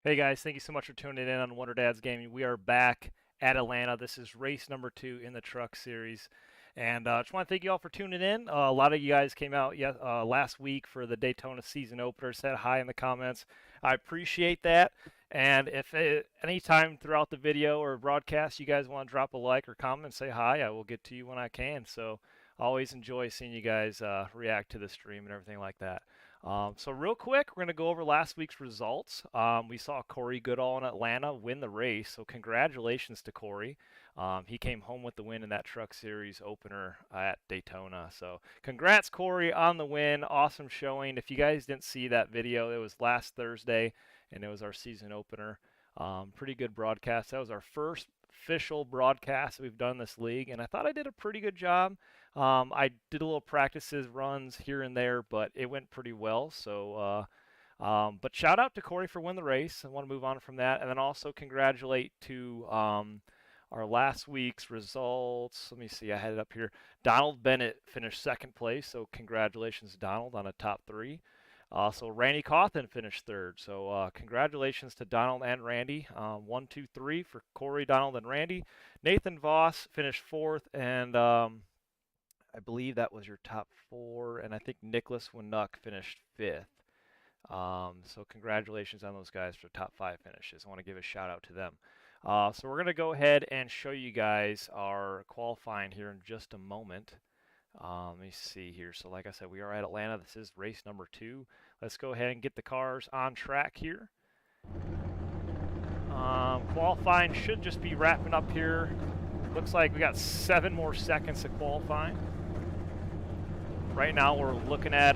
Hey guys, thank you so much for tuning in on Wonder Dad's Gaming. We are back at Atlanta. This is race number 2 in the truck series. And just want to thank you all for tuning in. A lot of you guys came out last week for the Daytona season opener, said hi in the comments. I appreciate that. And if any time throughout the video or broadcast you guys want to drop a like or comment and say hi, I will get to you when I can. So always enjoy seeing you guys react to the stream and everything like that. So real quick, we're going to go over last week's results. We saw Corey Goodall in Atlanta win the race, so congratulations to Corey. He came home with the win in that Truck Series opener at Daytona. So congrats, Corey, on the win. Awesome showing. If you guys didn't see that video, it was last Thursday, and it was our season opener. Pretty good broadcast. That was our first official broadcast that we've done in this league, and I thought I did a pretty good job. I did a little practices runs here and there, but it went pretty well. So, but shout out to Corey for winning the race. I want to move on from that, and then also congratulate to our last week's results. Let me see. I had it up here. Donald Bennett finished second place, so congratulations, Donald, on a top 3. So Randy Cawthon finished third. So congratulations to Donald and Randy. 1, 2, 3 for Corey, Donald, and Randy. Nathan Voss finished fourth, and I believe that was your top 4, and I think Nicholas Winnuck finished 5th. So congratulations on those guys for top 5 finishes. I want to give a shout out to them. So we're going to go ahead and show you guys our qualifying here in just a moment. Let me see here. So like I said, we are at Atlanta. This is race number 2. Let's go ahead and get the cars on track here. Qualifying should just be wrapping up here. Looks like we got 7 more seconds of qualifying. Right now we're looking at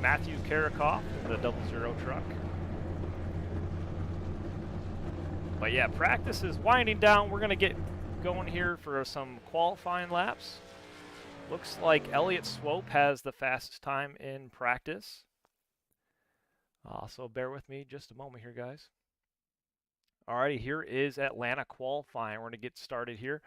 Matthew Karakoff in the 00 truck. But yeah, practice is winding down. We're going to get going here for some qualifying laps. Looks like Elliott Swope has the fastest time in practice. So bear with me just a moment here, guys. Alrighty, here is Atlanta qualifying. We're going to get started here.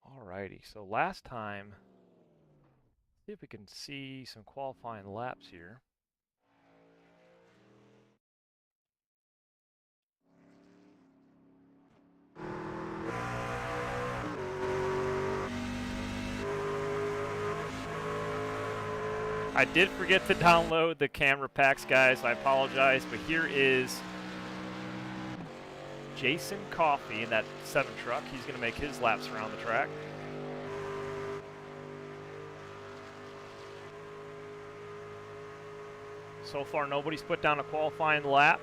Alrighty, so last time, see if we can see some qualifying laps here. I did forget to download the camera packs, guys. I apologize, but here is Jason Coffey in that 7 truck. He's going to make his laps around the track. So far, nobody's put down a qualifying lap.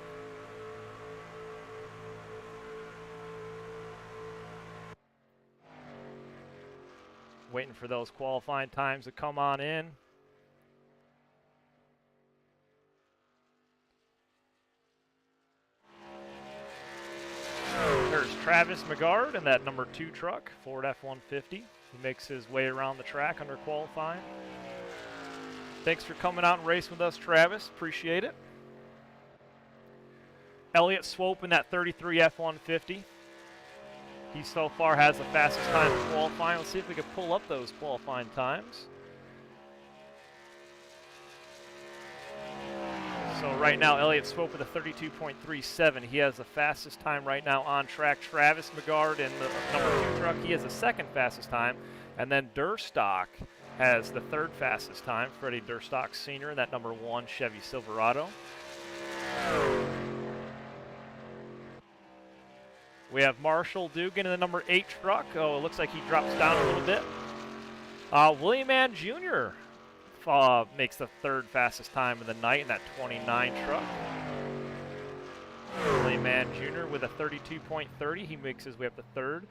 Waiting for those qualifying times to come on in. There's Travis McGard in that number 2 truck, Ford F-150. He makes his way around the track under qualifying. Thanks for coming out and racing with us, Travis. Appreciate it. Elliott Swope in that 33 F-150. He so far has the fastest time in qualifying. Let's see if we can pull up those qualifying times. So right now, Elliott Swope with a 32.37. He has the fastest time right now on track. Travis McGard in the number 2 truck, he has the 2nd fastest time. And then Durstock has the 3rd fastest time. Freddie Durstock Sr. in that number 1 Chevy Silverado. We have Marshall Dugan in the number 8 truck. Oh, it looks like he drops down a little bit. William Mann Jr. Makes the 3rd fastest time of the night in that 29 truck. William Mann Jr. with a 32.30. He makes his way up to 3rd.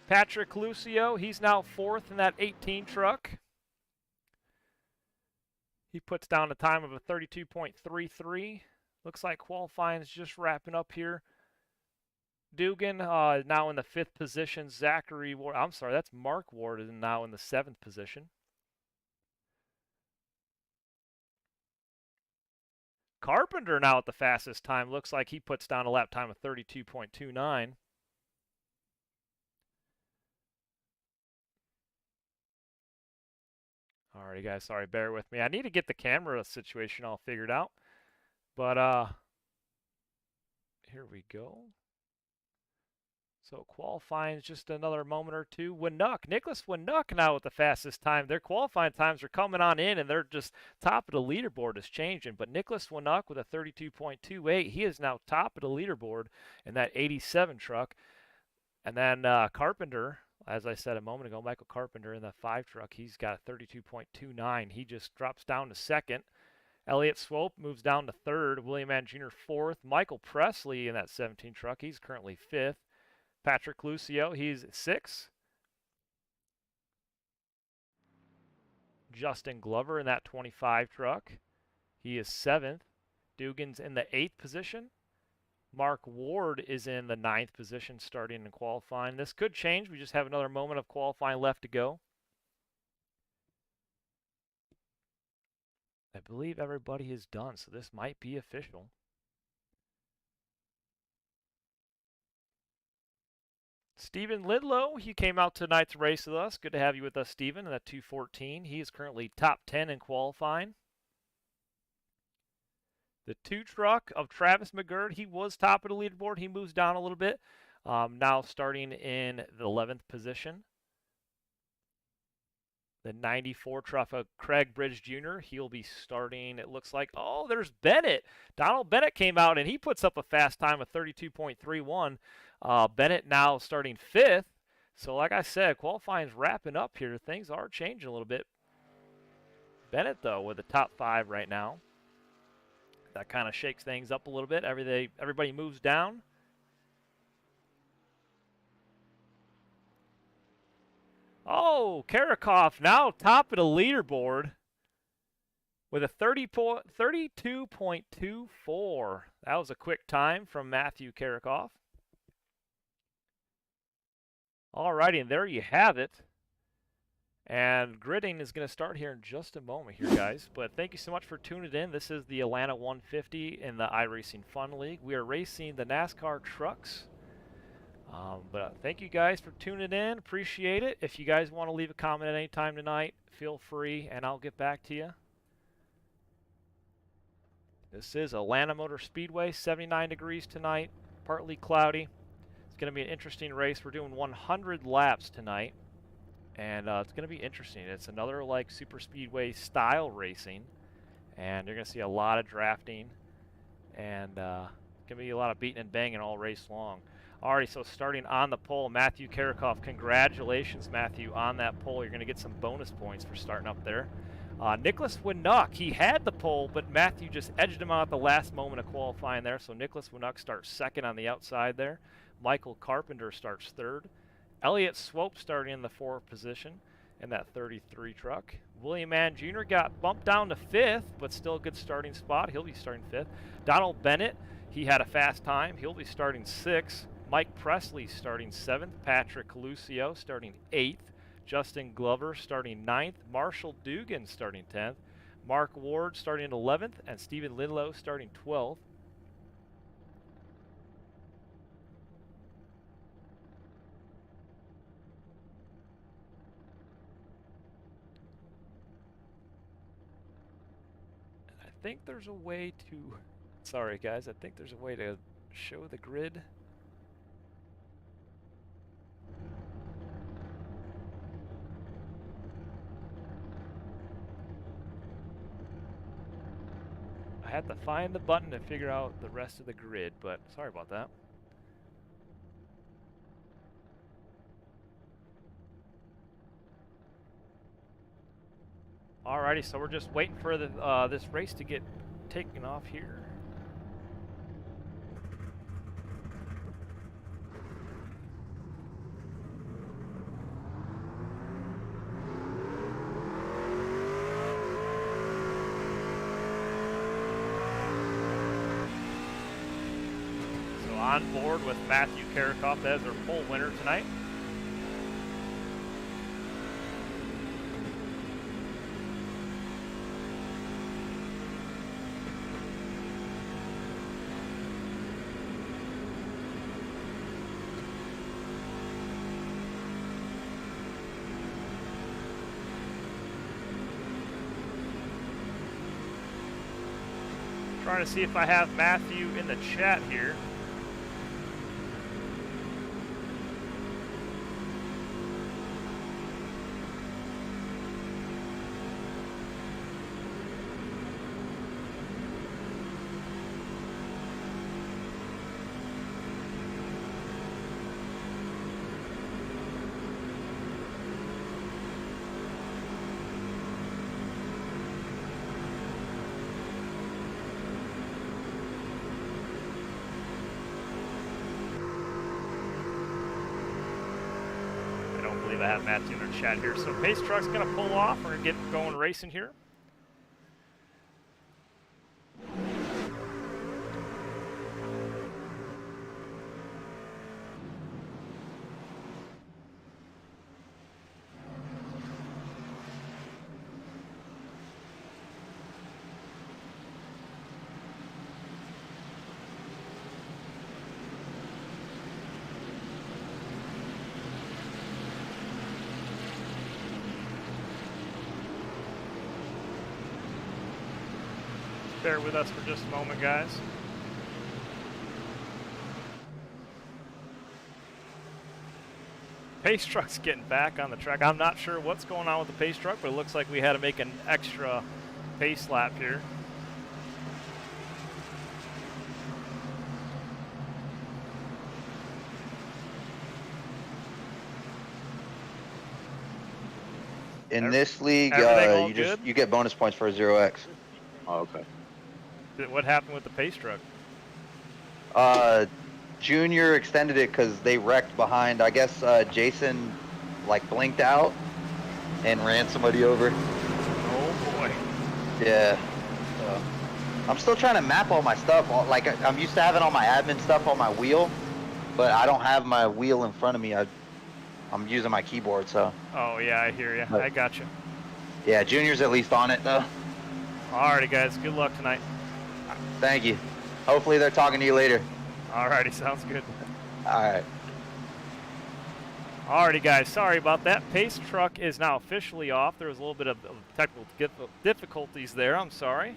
Patrick Lucio, he's now 4th in that 18 truck. He puts down a time of a 32.33. Looks like qualifying is just wrapping up here. Dugan now in the 5th position. Zachary Ward, I'm sorry, that's Mark Ward is now in the 7th position. Carpenter now at the fastest time. Looks like he puts down a lap time of 32.29. Alrighty, guys. Sorry, bear with me. I need to get the camera situation all figured out. But here we go. So qualifying is just another moment or two. Nicholas Winnuck now with the fastest time. Their qualifying times are coming on in, and they're just top of the leaderboard is changing. But Nicholas Winnuck with a 32.28, he is now top of the leaderboard in that 87 truck. And then Carpenter, as I said a moment ago, Michael Carpenter in the 5 truck, he's got a 32.29. He just drops down to second. Elliott Swope moves down to third. William Mann Jr. fourth. Michael Presley in that 17 truck, he's currently fifth. Patrick Lucio, he's 6th. Justin Glover in that 25 truck, he is 7th. Dugan's in the 8th position. Mark Ward is in the 9th position starting in qualifying. This could change. We just have another moment of qualifying left to go. I believe everybody is done, so this might be official. Stephen Lidlow, he came out tonight's race with us. Good to have you with us, Stephen, in that 214. He is currently top 10 in qualifying. The 2 truck of Travis McGurd, he was top of the leaderboard. He moves down a little bit, now starting in the 11th position. The 94 truck of Craig Bridge Jr., he'll be starting, it looks like, oh, there's Bennett. Donald Bennett came out, and he puts up a fast time of 32.31. Bennett now starting 5th. So like I said, qualifying's wrapping up here. Things are changing a little bit. Bennett, though, with the top 5 right now. That kind of shakes things up a little bit. Everybody moves down. Oh, Karakov now top of the leaderboard with a 32.24. That was a quick time from Matthew Karakov. Alrighty, and there you have it. And gridding is going to start here in just a moment here, guys. But thank you so much for tuning in. This is the Atlanta 150 in the iRacing F.U.N. League. We are racing the NASCAR trucks. But thank you guys for tuning in. Appreciate it. If you guys want to leave a comment at any time tonight, feel free, and I'll get back to you. This is Atlanta Motor Speedway, 79 degrees tonight, partly cloudy. It's going to be an interesting race. We're doing 100 laps tonight, and it's going to be interesting. It's another like super speedway style racing, and you're going to see a lot of drafting, and it's going to be a lot of beating and banging all race long. Alrighty, so starting on the pole, Matthew Karakov. Congratulations, Matthew, on that pole. You're going to get some bonus points for starting up there. Nicholas Winnuck, he had the pole, but Matthew just edged him out at the last moment of qualifying there. So Nicholas Winnuck starts second on the outside there. Michael Carpenter starts third. Elliott Swope starting in the 4th position in that 33 truck. William Mann Jr. got bumped down to 5th, but still a good starting spot. He'll be starting 5th. Donald Bennett, he had a fast time. He'll be starting 6th. Mike Presley starting 7th. Patrick Lucio starting 8th. Justin Glover starting 9th. Marshall Dugan starting 10th. Mark Ward starting 11th. And Stephen Lidlow starting 12th. And I think there's a way to... Sorry, guys. I think there's a way to show the grid. I had to find the button to figure out the rest of the grid, but sorry about that. Alrighty, so we're just waiting for the this race to get taken off here. On board with Matthew Karakov as our pole winner tonight. Trying to see if I have Matthew in the chat here. I have Matthew in our chat here. So Pace Truck's going to pull off. We're going to get going racing here. Bear with us for just a moment, guys. Pace Truck's getting back on the track. I'm not sure what's going on with the Pace Truck, but it looks like we had to make an extra pace lap here. In this league, you get bonus points for a 0x. Oh, okay. What happened with the Pace Truck? Junior extended it because they wrecked behind. I guess Jason like blinked out and ran somebody over. Oh boy. Yeah. I'm still trying to map all my stuff. Like I'm used to having all my admin stuff on my wheel, but I don't have my wheel in front of me. I'm using my keyboard, so. Oh yeah, I hear you. I got you. Yeah, Junior's at least on it though. Alrighty, guys. Good luck tonight. Thank you. Hopefully they're talking to you later. Alrighty, sounds good. Alright. Alrighty, guys. Sorry about that. Pace Truck is now officially off. There was a little bit of technical difficulties there. I'm sorry.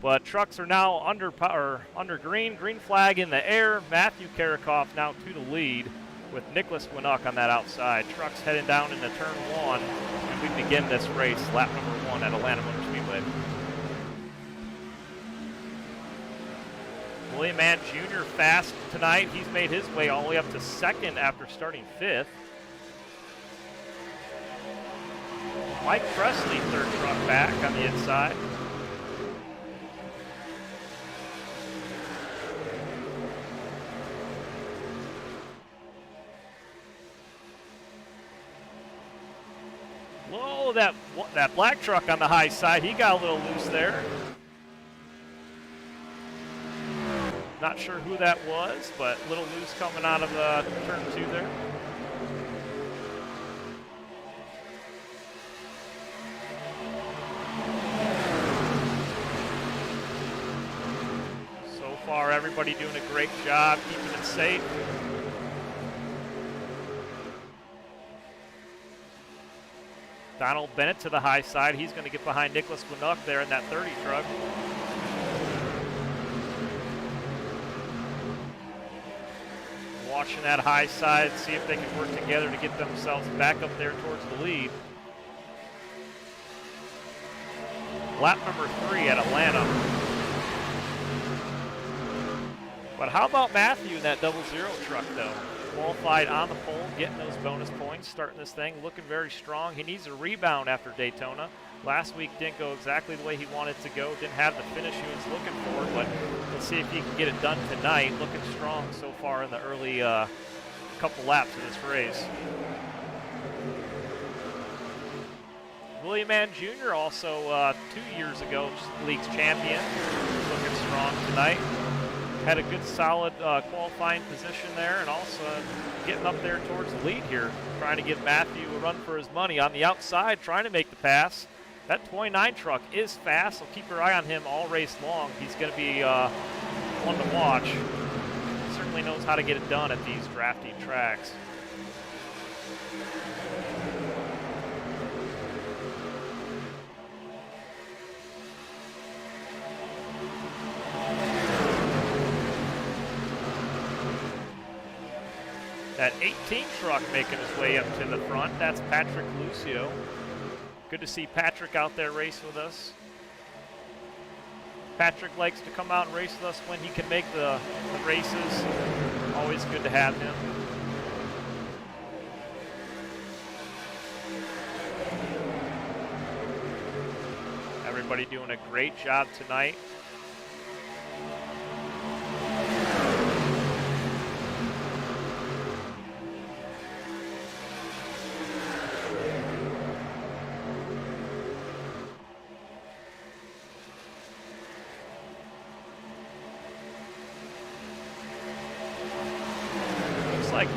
But trucks are now under green flag in the air. Matthew Karakoff now to the lead with Nicholas Winnock on that outside. Trucks heading down into turn 1, and we begin this race, lap number 1 at Atlanta Motor Speedway. William Mann Jr. fast tonight. He's made his way all the way up to 2nd after starting 5th. Mike Presley, 3rd truck back on the inside. Whoa, that black truck on the high side, he got a little loose there. Not sure who that was, but a little loose coming out of turn 2 there. So far, everybody doing a great job keeping it safe. Donald Bennett to the high side. He's going to get behind Nicholas Winnock there in that 30 truck. Watching that high side, see if they can work together to get themselves back up there towards the lead. Lap number 3 at Atlanta. But how about Matthew in that 00 truck, though? Qualified on the pole, getting those bonus points, starting this thing, looking very strong. He needs a rebound after Daytona. Last week didn't go exactly the way he wanted to go, didn't have the finish he was looking for, but let's see if he can get it done tonight. Looking strong so far in the early couple laps of this race. William Mann Jr. also 2 years ago, league's champion, looking strong tonight. Had a good solid qualifying position there, and also getting up there towards the lead here, trying to give Matthew a run for his money on the outside, trying to make the pass. That 29 truck is fast, so keep your eye on him all race long. He's going to be one to watch. Certainly knows how to get it done at these drafty tracks. That 18 truck making his way up to the front. That's Patrick Lucio. Good to see Patrick out there race with us. Patrick likes to come out and race with us when he can make the races. Always good to have him. Everybody doing a great job tonight. Like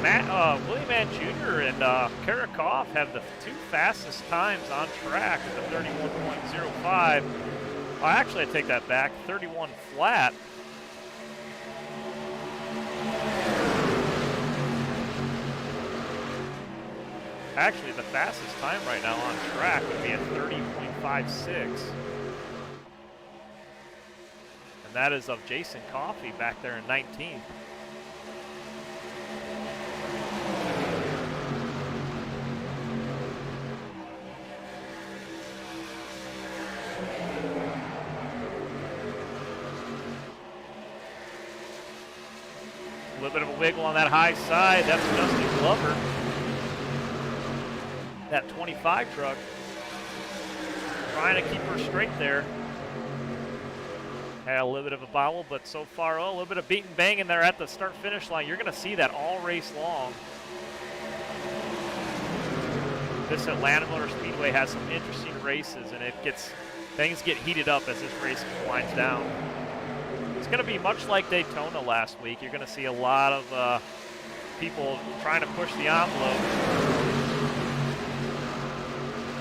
William Mann Jr. and Karakov have the two fastest times on track at the 31.05. Oh, actually, I take that back. 31 flat. Actually, the fastest time right now on track would be at 30.56. And that is of Jason Coffey back there in 19th. A little bit of a wiggle on that high side. That's Justin Glover. That 25 truck. Trying to keep her straight there. Had a little bit of a bobble, but so far, a little bit of beat and bang in there at the start-finish line. You're going to see that all race long. This Atlanta Motor Speedway has some interesting races, and things get heated up as this race winds down. It's going to be much like Daytona last week. You're going to see a lot of people trying to push the envelope.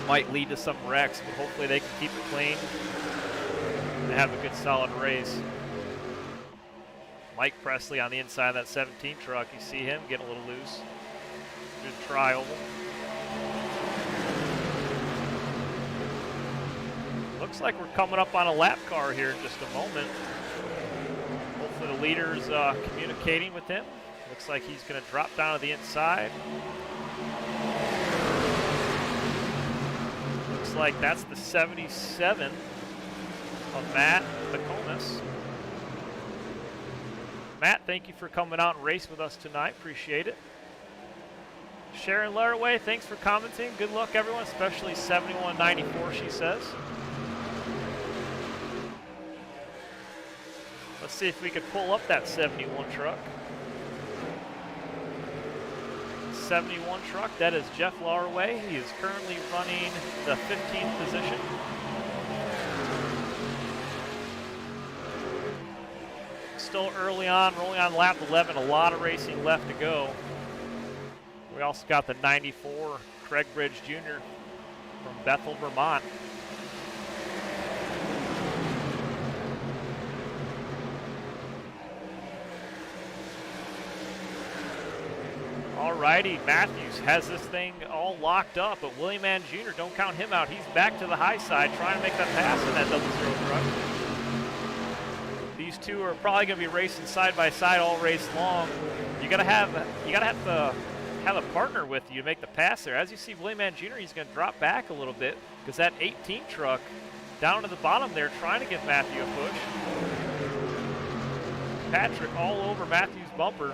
Might lead to some wrecks, but hopefully they can keep it clean and have a good solid race. Mike Presley on the inside of that 17 truck. You see him get a little loose. Good tri-oval. Looks like we're coming up on a lap car here in just a moment. Hopefully the leader's communicating with him. Looks like he's going to drop down to the inside. Looks like that's the 77 of Matt McComas. Matt, thank you for coming out and race with us tonight. Appreciate it. Sharon Laraway, thanks for commenting. Good luck, everyone, especially 7194, she says. Let's see if we could pull up that 71 truck. 71 truck, that is Jeff Laraway. He is currently running the 15th position. Still early on, rolling on lap 11, a lot of racing left to go. We also got the 94 Craig Bridge Jr. from Bethel, Vermont. Alrighty, Matthews has this thing all locked up, but William Mann Jr., don't count him out. He's back to the high side trying to make that pass in that 0-0 truck. These two are probably going to be racing side by side all race long. You gotta have a partner with you to make the pass there. As you see, William Mann Jr., he's going to drop back a little bit because that 18 truck down to the bottom there trying to give Matthew a push. Patrick all over Matthew's bumper.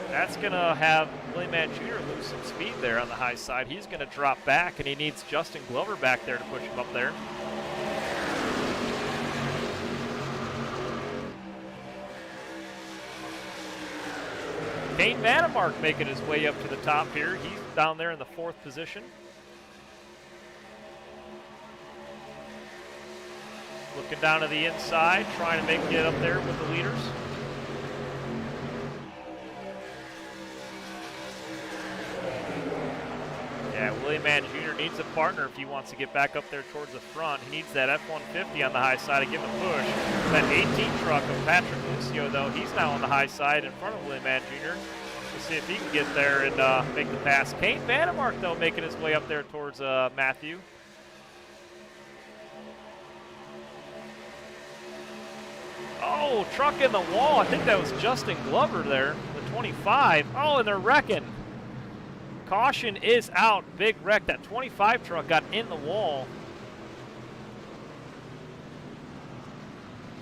That's going to have William Mann Jr. lose some speed there on the high side. He's going to drop back, and he needs Justin Glover back there to push him up there. Kane Vannemark making his way up to the top here. He's down there in the 4th position. Looking down to the inside, trying to make it up there with the leaders. Yeah, William Mann Jr. needs a partner if he wants to get back up there towards the front. He needs that F-150 on the high side to give him a push. That 18 truck of Patrick Lucio, though, he's now on the high side in front of William Mann Jr. We'll see if he can get there and make the pass. Kane Vannemark, though, making his way up there towards Matthew. Oh, truck in the wall. I think that was Justin Glover there. The 25. Oh, and they're wrecking. Caution is out. Big wreck. That 25 truck got in the wall.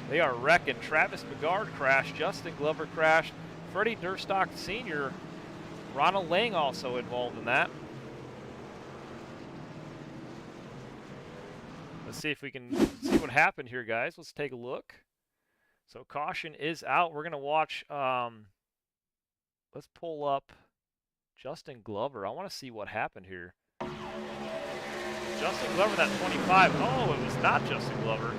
They are wrecking. Travis Begard crashed. Justin Glover crashed. Freddie Durstock Sr. Ronald Lang also involved in that. Let's see if we can see what happened here, guys. Let's take a look. So caution is out. We're going to watch, let's pull up Justin Glover. I want to see what happened here. Justin Glover, that 25. Oh, it was not Justin Glover.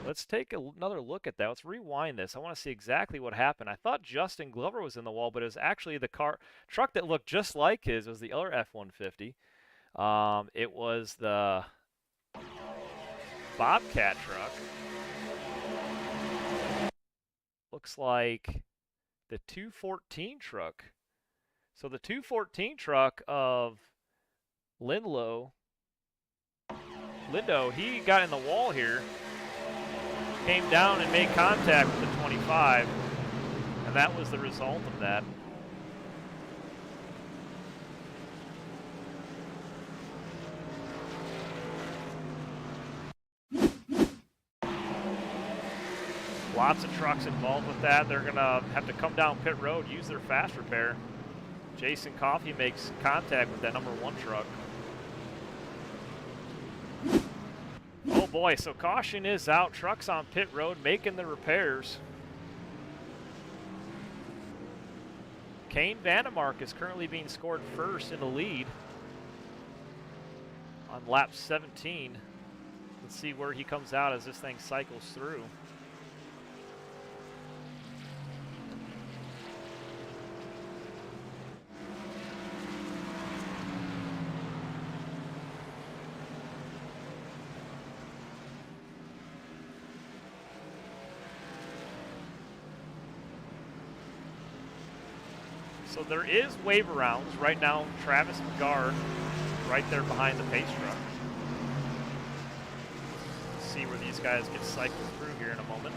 Let's take another look at that. Let's rewind this. I want to see exactly what happened. I thought Justin Glover was in the wall, but it was actually the truck that looked just like his. It was the other F-150. It was the Bobcat truck. Looks like the 214 truck. So the 214 truck of Lindo, he got in the wall here, came down and made contact with the 25, and that was the result of that. Lots of trucks involved with that. They're going to have to come down pit road, use their fast repair. Jason Coffey makes contact with that number 1 truck. Oh boy, so caution is out. Trucks on pit road making the repairs. Kane Vandemark is currently being scored first in the lead on lap 17. Let's see where he comes out as this thing cycles through. So there is wave arounds right now. Travis Begard right there behind the pace truck. Let's see where these guys get cycled through here in a moment.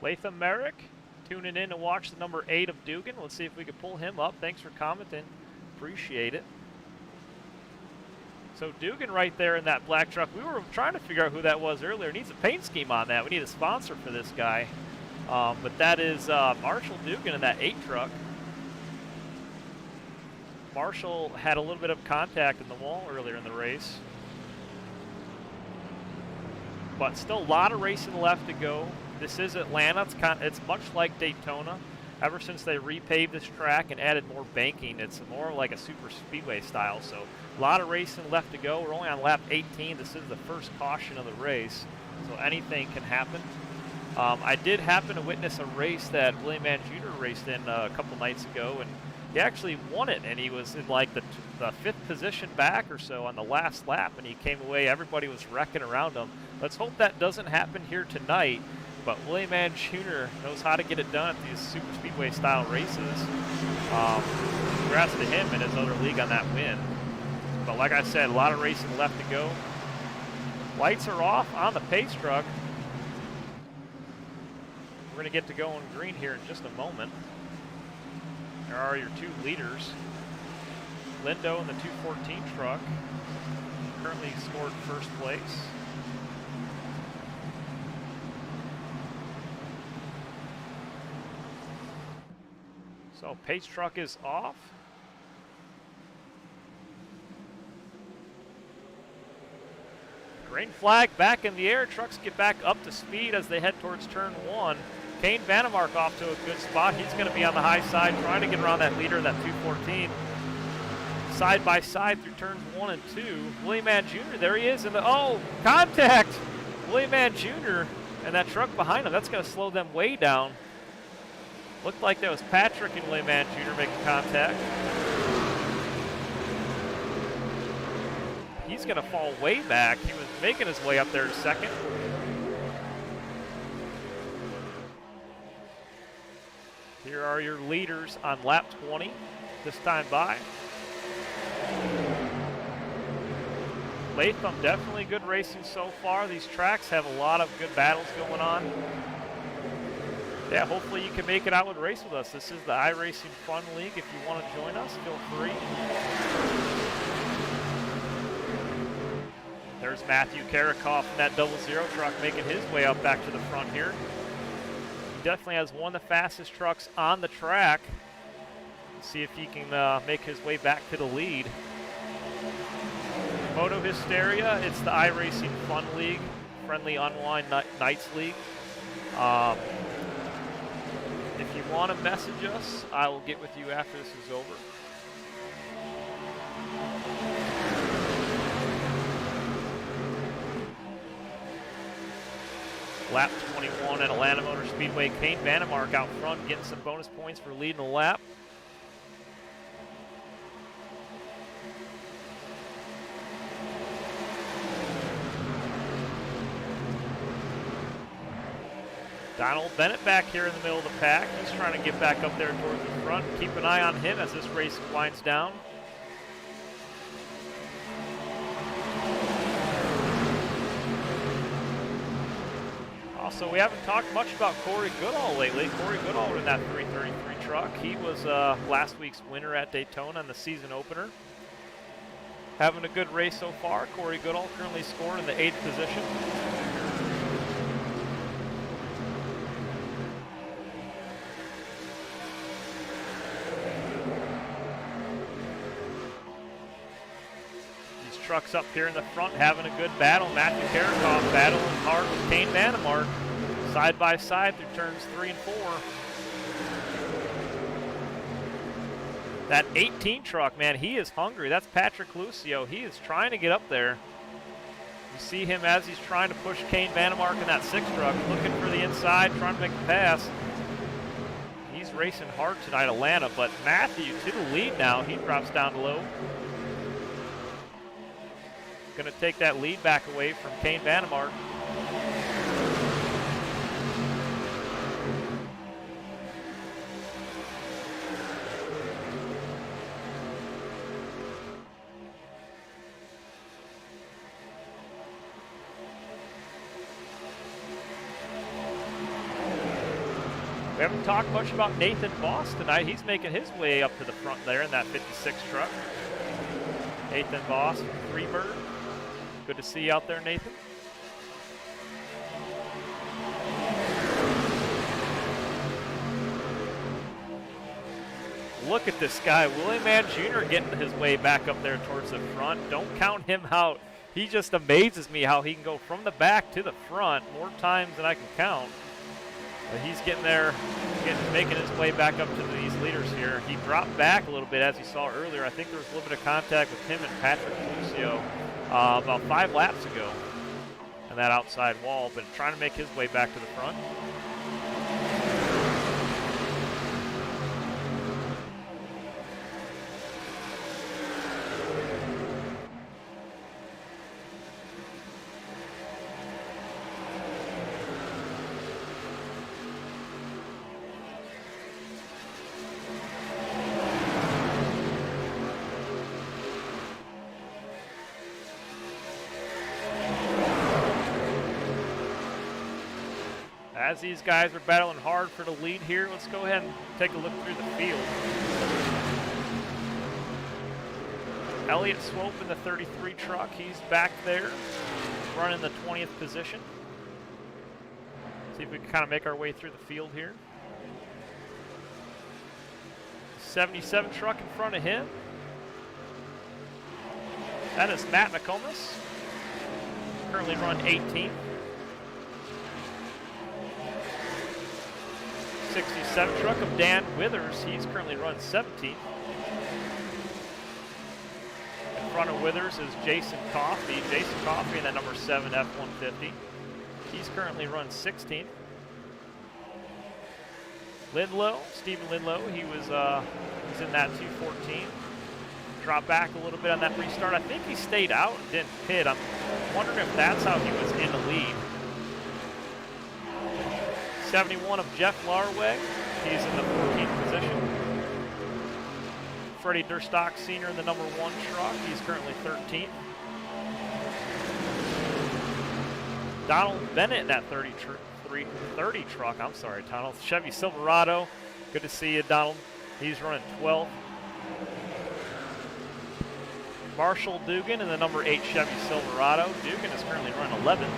Latham Merrick tuning in to watch the number 8 of Dugan. Let's see if we can pull him up. Thanks for commenting. Appreciate it. So Dugan right there in that black truck. We were trying to figure out who that was earlier. Needs a paint scheme on that. We need a sponsor for this guy. But that is Marshall Dugan in that 8 truck. Marshall had a little bit of contact in the wall earlier in the race. But still a lot of racing left to go. This is Atlanta. It's much like Daytona. Ever since they repaved this track and added more banking, it's more like a super speedway style. So a lot of racing left to go. We're only on lap 18. This is the first caution of the race, so anything can happen. I did happen to witness a race that Willie Mann Jr. raced in a couple nights ago, and he actually won it, and he was in like the 5th position back or so on the last lap, and he came away. Everybody was wrecking around him. Let's hope that doesn't happen here tonight. But Willie Mann Jr. knows how to get it done at these super speedway style races. Congrats to him and his other league on that win. But like I said, a lot of racing left to go. Lights are off on the pace truck. We're going to get to going green here in just a moment. There are your 2 leaders. Lindo in the 214 truck currently scored first place. So pace truck is off. Green flag back in the air. Trucks get back up to speed as they head towards turn 1. Kane Vandemark off to a good spot. He's going to be on the high side trying to get around that leader, that 214. Side by side through turns 1 and 2. Willie Mann Jr., there he is. Contact! Willie Mann Jr. and that truck behind him. That's going to slow them way down. Looked like that was Patrick and Willie Mann Jr. making contact. He's going to fall way back. He was making his way up there to second. Here are your leaders on lap 20 this time by. Latham, definitely good racing so far. These tracks have a lot of good battles going on. Yeah, hopefully you can make it out and race with us. This is the iRacing F.U.N. League. If you want to join us, feel free. There's Matthew Karikoff in that 00 truck making his way up back to the front here. He definitely has one of the fastest trucks on the track. Let's see if he can make his way back to the lead. Moto Hysteria, it's the iRacing F.U.N. League, Friendly Online Nights League. If you want to message us, I will get with you after this is over. Lap 21 at Atlanta Motor Speedway. Kane Vandemark out front getting some bonus points for leading the lap. Donald Bennett back here in the middle of the pack. He's trying to get back up there towards the front. Keep an eye on him as this race winds down. Also, we haven't talked much about Corey Goodall lately. Corey Goodall in that 333 truck. He was last week's winner at Daytona in the season opener. Having a good race so far. Corey Goodall currently scored in the 8th position. Trucks up here in the front having a good battle. Matthew Karikoff battling hard with Kane Vandemark side by side through turns 3 and 4. That 18 truck, man, he is hungry. That's Patrick Lucio. He is trying to get up there. You see him as he's trying to push Kane Vandemark in that 6 truck, looking for the inside, trying to make the pass. He's racing hard tonight, Atlanta, but Matthew to the lead now. He drops down low. Going to take that lead back away from Kane Vandemark. We haven't talked much about Nathan Voss tonight. He's making his way up to the front there in that 56 truck. Nathan Voss, Freebird. Good to see you out there, Nathan. Look at this guy, Willie Mann Jr. getting his way back up there towards the front. Don't count him out. He just amazes me how he can go from the back to the front more times than I can count. But he's getting there, making his way back up to these leaders here. He dropped back a little bit, as you saw earlier. I think there was a little bit of contact with him and Patrick Lucio about 5 laps ago on that outside wall, but trying to make his way back to the front. As these guys are battling hard for the lead here, let's go ahead and take a look through the field. Elliott Swope in the 33 truck, he's back there, running the 20th position. See if we can kind of make our way through the field here. 77 truck in front of him. That is Matt McComas, currently run 18th. 67 truck of Dan Withers, he's currently run 17th. In front of Withers is Jason Coffey. Jason Coffey in that number 7 F-150. He's currently run 16th. Lidlow, Stephen Lidlow, he's in that 214. Dropped back a little bit on that restart. I think he stayed out and didn't pit. I'm wondering if that's how he was in the lead. 71 of Jeff Larweg, he's in the 14th position. Freddie Durstock Sr. in the number 1 truck, he's currently 13th. Donald Bennett in that 30 truck, I'm sorry, Donald. Chevy Silverado, good to see you, Donald. He's running 12th. Marshall Dugan in the number 8 Chevy Silverado. Dugan is currently running 11th.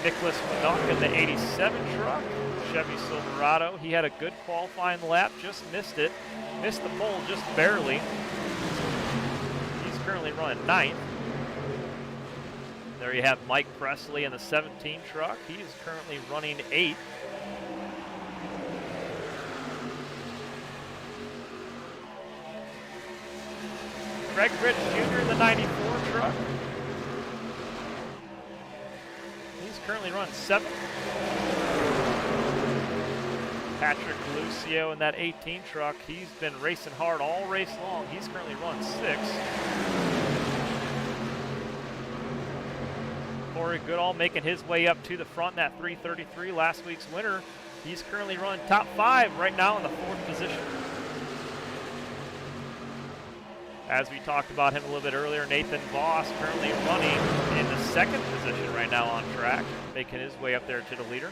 Nicholas Minock in the 87 truck, Chevy Silverado. He had a good qualifying lap, just missed it. Missed the pole just barely. He's currently running 9th. There you have Mike Presley in the 17 truck. He is currently running 8th. Greg Rich Jr. in the 94 truck. He's currently running 7th. Patrick Lucio in that 18 truck. He's been racing hard all race long. He's currently running 6th. Corey Goodall making his way up to the front in that 333, last week's winner. He's currently running top 5 right now in the 4th position. As we talked about him a little bit earlier, Nathan Voss currently running in the 2nd position right now on track, making his way up there to the leader.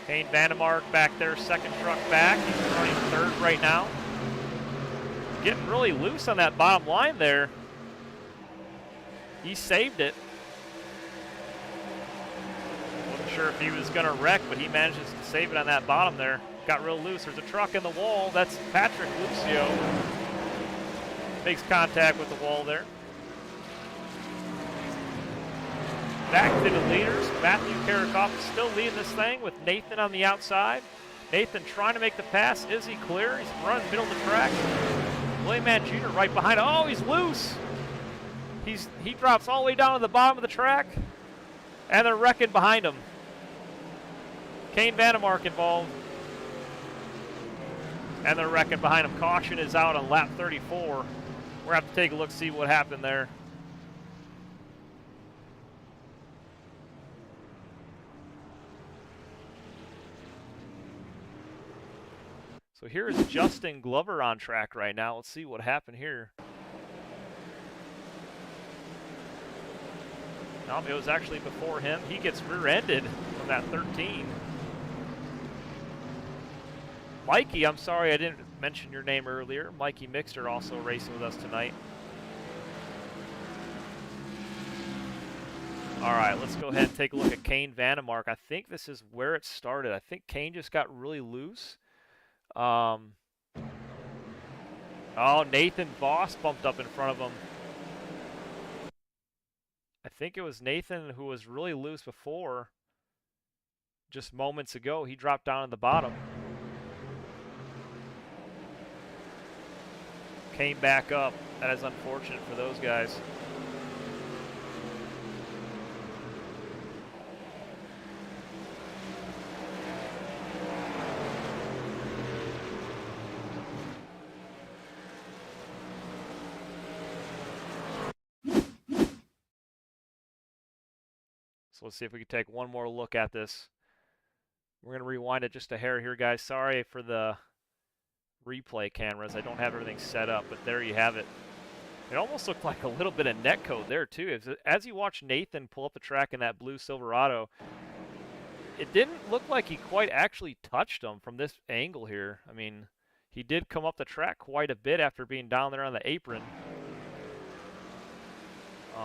Kane Vandemark back there, 2nd truck back. He's running 3rd right now. Getting really loose on that bottom line there. He saved it. Wasn't sure if he was going to wreck, but he manages to save it on that bottom there. Got real loose. There's a truck in the wall. That's Patrick Lucio. Makes contact with the wall there. Back to the leaders. Matthew Karakoff is still leading this thing with Nathan on the outside. Nathan trying to make the pass. Is he clear? He's running middle of the track. William Mann Jr. right behind. Oh, he's loose. He drops all the way down to the bottom of the track. And they're wrecking behind him. Kane Vandemark involved. And they're wrecking behind him. Caution is out on lap 34. We're going to have to take a look, see what happened there. So here is Justin Glover on track right now. Let's see what happened here. No, it was actually before him. He gets rear-ended from that 13. Mikey, I'm sorry I didn't mention your name earlier. Mikey Mixter also racing with us tonight. All right, let's go ahead and take a look at Kane Vandemark. I think this is where it started. I think Kane just got really loose. Oh, Nathan Voss bumped up in front of him. I think it was Nathan who was really loose before. Just moments ago, he dropped down at the bottom. Came back up. That is unfortunate for those guys. So let's see if we can take one more look at this. We're going to rewind it just a hair here, guys. Sorry for the replay cameras. I don't have everything set up, but there you have it. It almost looked like a little bit of net code there, too. As you watch Nathan pull up the track in that blue Silverado, it didn't look like he quite actually touched him from this angle here. I mean, he did come up the track quite a bit after being down there on the apron.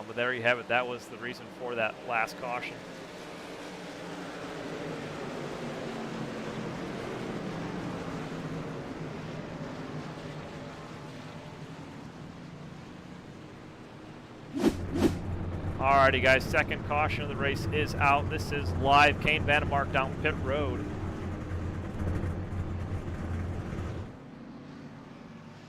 But there you have it. That was the reason for that last caution. Alrighty, guys. Second caution of the race is out. This is live. Kane Vandemark down pit road.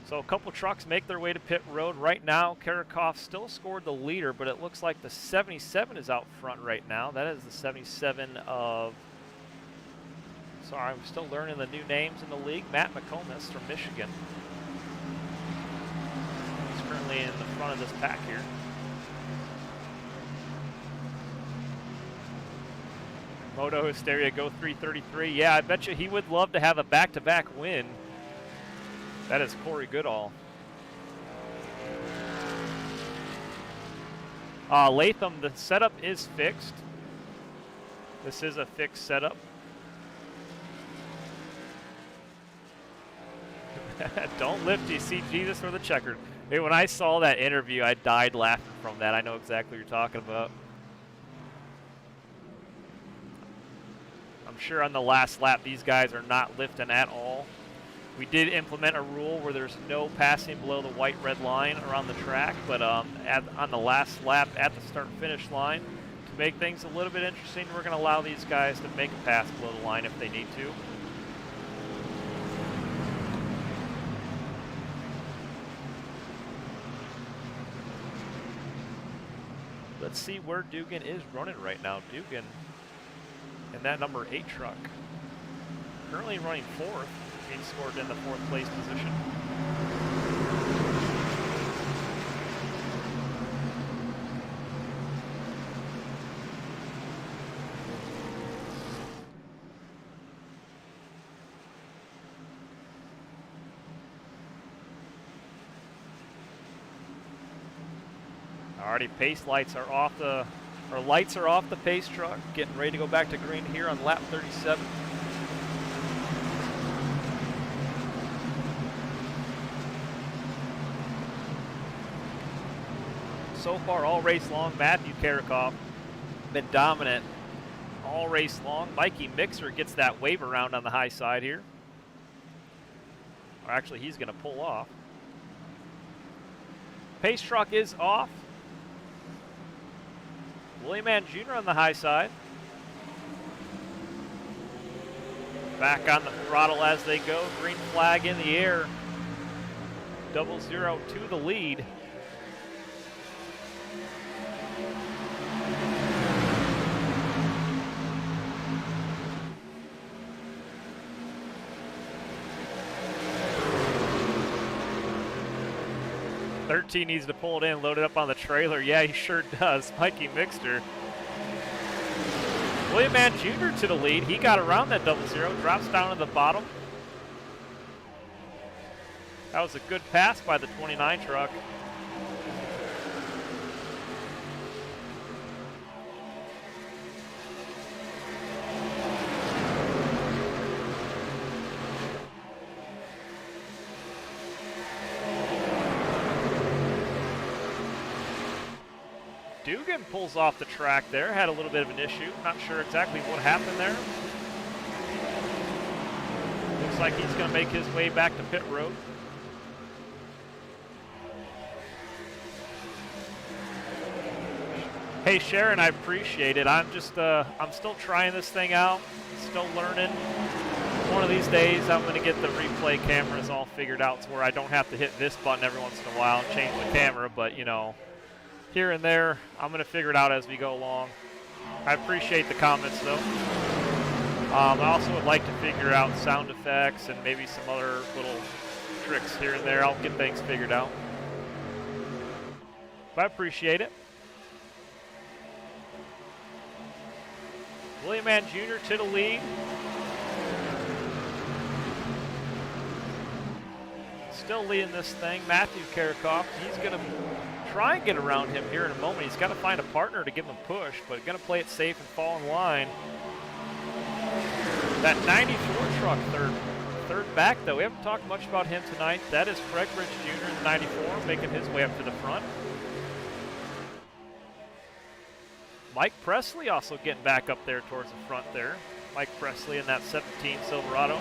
So a couple trucks make their way to pit road. Right now, Karakov still scored the leader, but it looks like the 77 is out front right now. That is the 77 of... Sorry, I'm still learning the new names in the league. Matt McComas from Michigan. He's currently in the front of this pack here. Moto Hysteria Go 333. Yeah, I bet you he would love to have a back-to-back win. That is Corey Goodall. Latham, the setup is fixed. This is a fixed setup. Don't lift, you see Jesus or the checkered. Hey, when I saw that interview, I died laughing from that. I know exactly what you're talking about. I'm sure on the last lap, these guys are not lifting at all. We did implement a rule where there's no passing below the white-red line around the track, but on the last lap at the start-finish line, to make things a little bit interesting, we're going to allow these guys to make a pass below the line if they need to. Let's see where Dugan is running right now. Dugan in that number 8 truck. Currently running 4th. He scored in the 4th place position. Already pace lights are off the, or lights are off the pace truck. Getting ready to go back to green here on lap 37. So far, all race long, Matthew Karakov been dominant all race long. Mikey Mixer gets that wave around on the high side here. Or actually, he's going to pull off. Pace truck is off. William Mann Jr. on the high side. Back on the throttle as they go. Green flag in the air. 00 to the lead. He needs to pull it in, load it up on the trailer. Yeah, he sure does. Mikey Mixter. William Mann Jr. to the lead. He got around that 00, drops down to the bottom. That was a good pass by the 29 truck. Dugan pulls off the track there, had a little bit of an issue. Not sure exactly what happened there. Looks like he's going to make his way back to pit road. Hey Sharon, I appreciate it. I'm still trying this thing out, still learning. One of these days I'm going to get the replay cameras all figured out to where I don't have to hit this button every once in a while and change the camera, but you know, here and there, I'm going to figure it out as we go along. I appreciate the comments, though. I also would like to figure out sound effects and maybe some other little tricks here and there. I'll get things figured out. But I appreciate it. William Mann Jr. to the lead. Still leading this thing. Matthew Karakov, he's going to try and get around him here in a moment. He's got to find a partner to give him a push, but going to play it safe and fall in line. That 94 truck third back, though. We haven't talked much about him tonight. That is Craig Rich Jr. in the 94, making his way up to the front. Mike Presley also getting back up there towards the front there. Mike Presley in that 17 Silverado.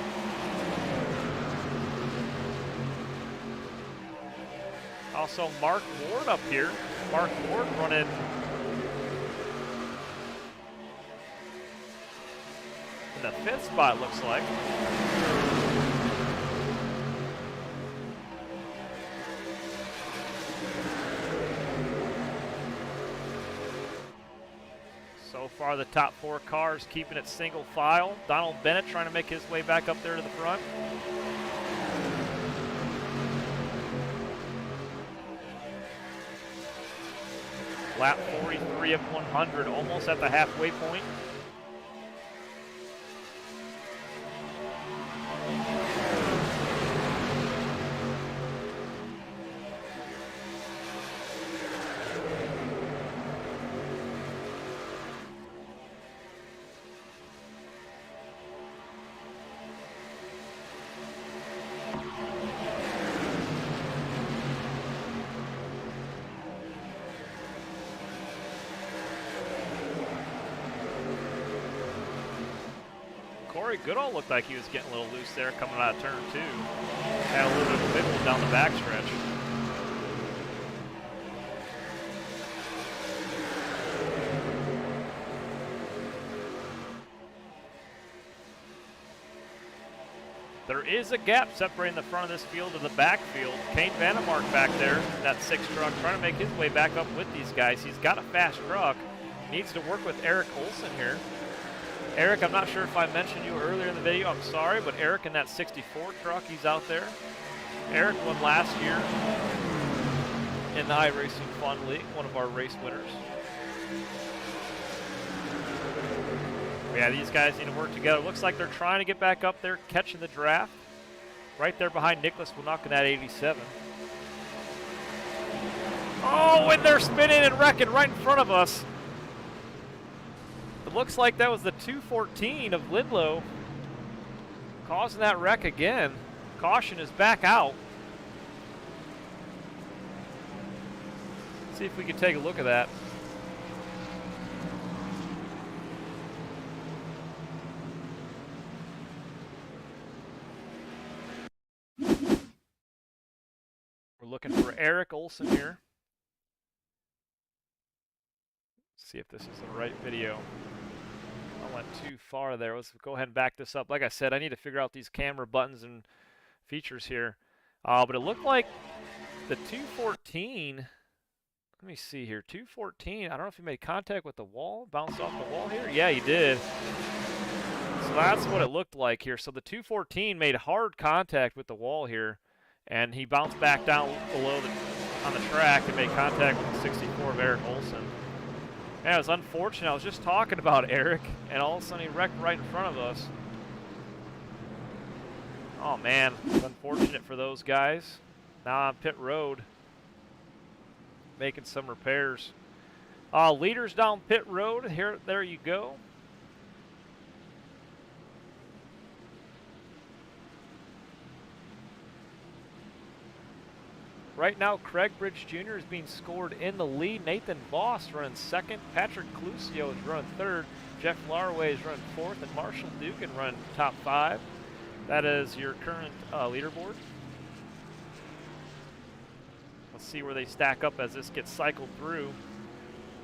Also Mark Ward up here. Mark Ward running in the 5th spot, looks like. So far, the top 4 cars keeping it single file. Donald Bennett trying to make his way back up there to the front. Lap 43 of 100, almost at the halfway point. Corey Goodall looked like he was getting a little loose there coming out of turn 2. Had a little bit of a wiggle down the backstretch. There is a gap separating the front of this field to the back field. Kane Vandermark back there, that 6 truck, trying to make his way back up with these guys. He's got a fast truck. Needs to work with Eric Olson here. Eric, I'm not sure if I mentioned you earlier in the video, I'm sorry, but Eric in that 64 truck, he's out there. Eric won last year in the iRacing F.U.N. League, one of our race winners. Yeah, these guys need to work together. Looks like they're trying to get back up there, catching the draft. Right there behind Nicholas Winock in that 87. Oh, and they're spinning and wrecking right in front of us. It looks like that was the 214 of Lidlow causing that wreck again. Caution is back out. See if we can take a look at that. We're looking for Eric Olson here. See if this is the right video. I went too far there. Let's go ahead and back this up. Like I said, I need to figure out these camera buttons and features here. But it looked like the 214, let me see here, 214, I don't know if he made contact with the wall, bounced off the wall here. Yeah, he did. So that's what it looked like here. So the 214 made hard contact with the wall here, and he bounced back down below on the track and made contact with the 64 of Eric Olson. Man, it was unfortunate. I was just talking about Eric, and all of a sudden he wrecked right in front of us. Oh, man. It's unfortunate for those guys. Now on pit road, making some repairs. Leaders down pit road. Here, there you go. Right now, Craig Bridge Jr. is being scored in the lead. Nathan Voss running second. Patrick Clucio is running third. Jeff Larway is running fourth. And Marshall Dugan running top 5. That is your current leaderboard. Let's see where they stack up as this gets cycled through.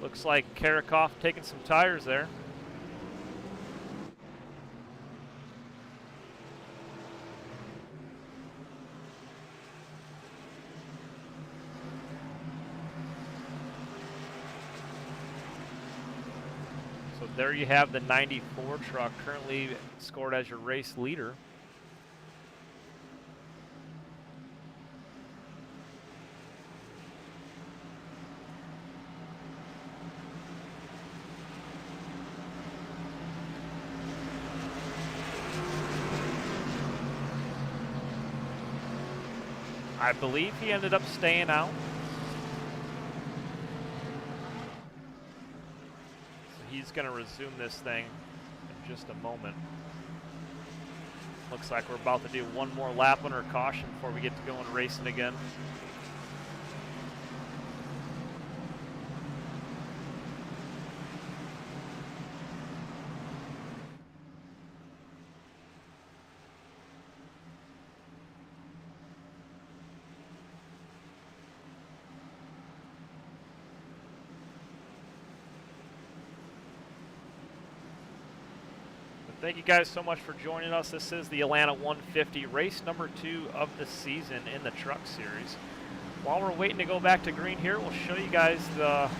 Looks like Karakoff taking some tires there. So there you have the 94 truck currently scored as your race leader. I believe he ended up staying out. So he's going to resume this thing in just a moment. Looks like we're about to do one more lap under caution before we get to going racing again. Thank you guys so much for joining us. This is the Atlanta 150, race number 2 of the season in the Truck Series. While we're waiting to go back to green here, we'll show you guys the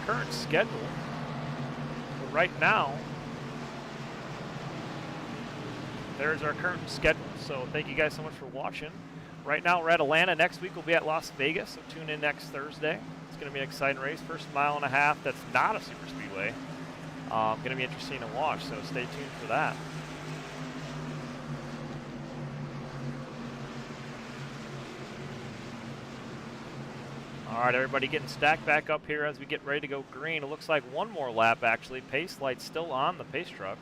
current schedule. right now, there's our current schedule. So thank you guys so much for watching. Right now we're at Atlanta. Next week we'll be at Las Vegas, so tune in next Thursday. It's going to be an exciting race. First mile and a half that's not a super speedway. Going to be interesting to watch, so stay tuned for that. All right, everybody getting stacked back up here as we get ready to go green. It looks like one more lap, actually. Pace light's still on the pace truck.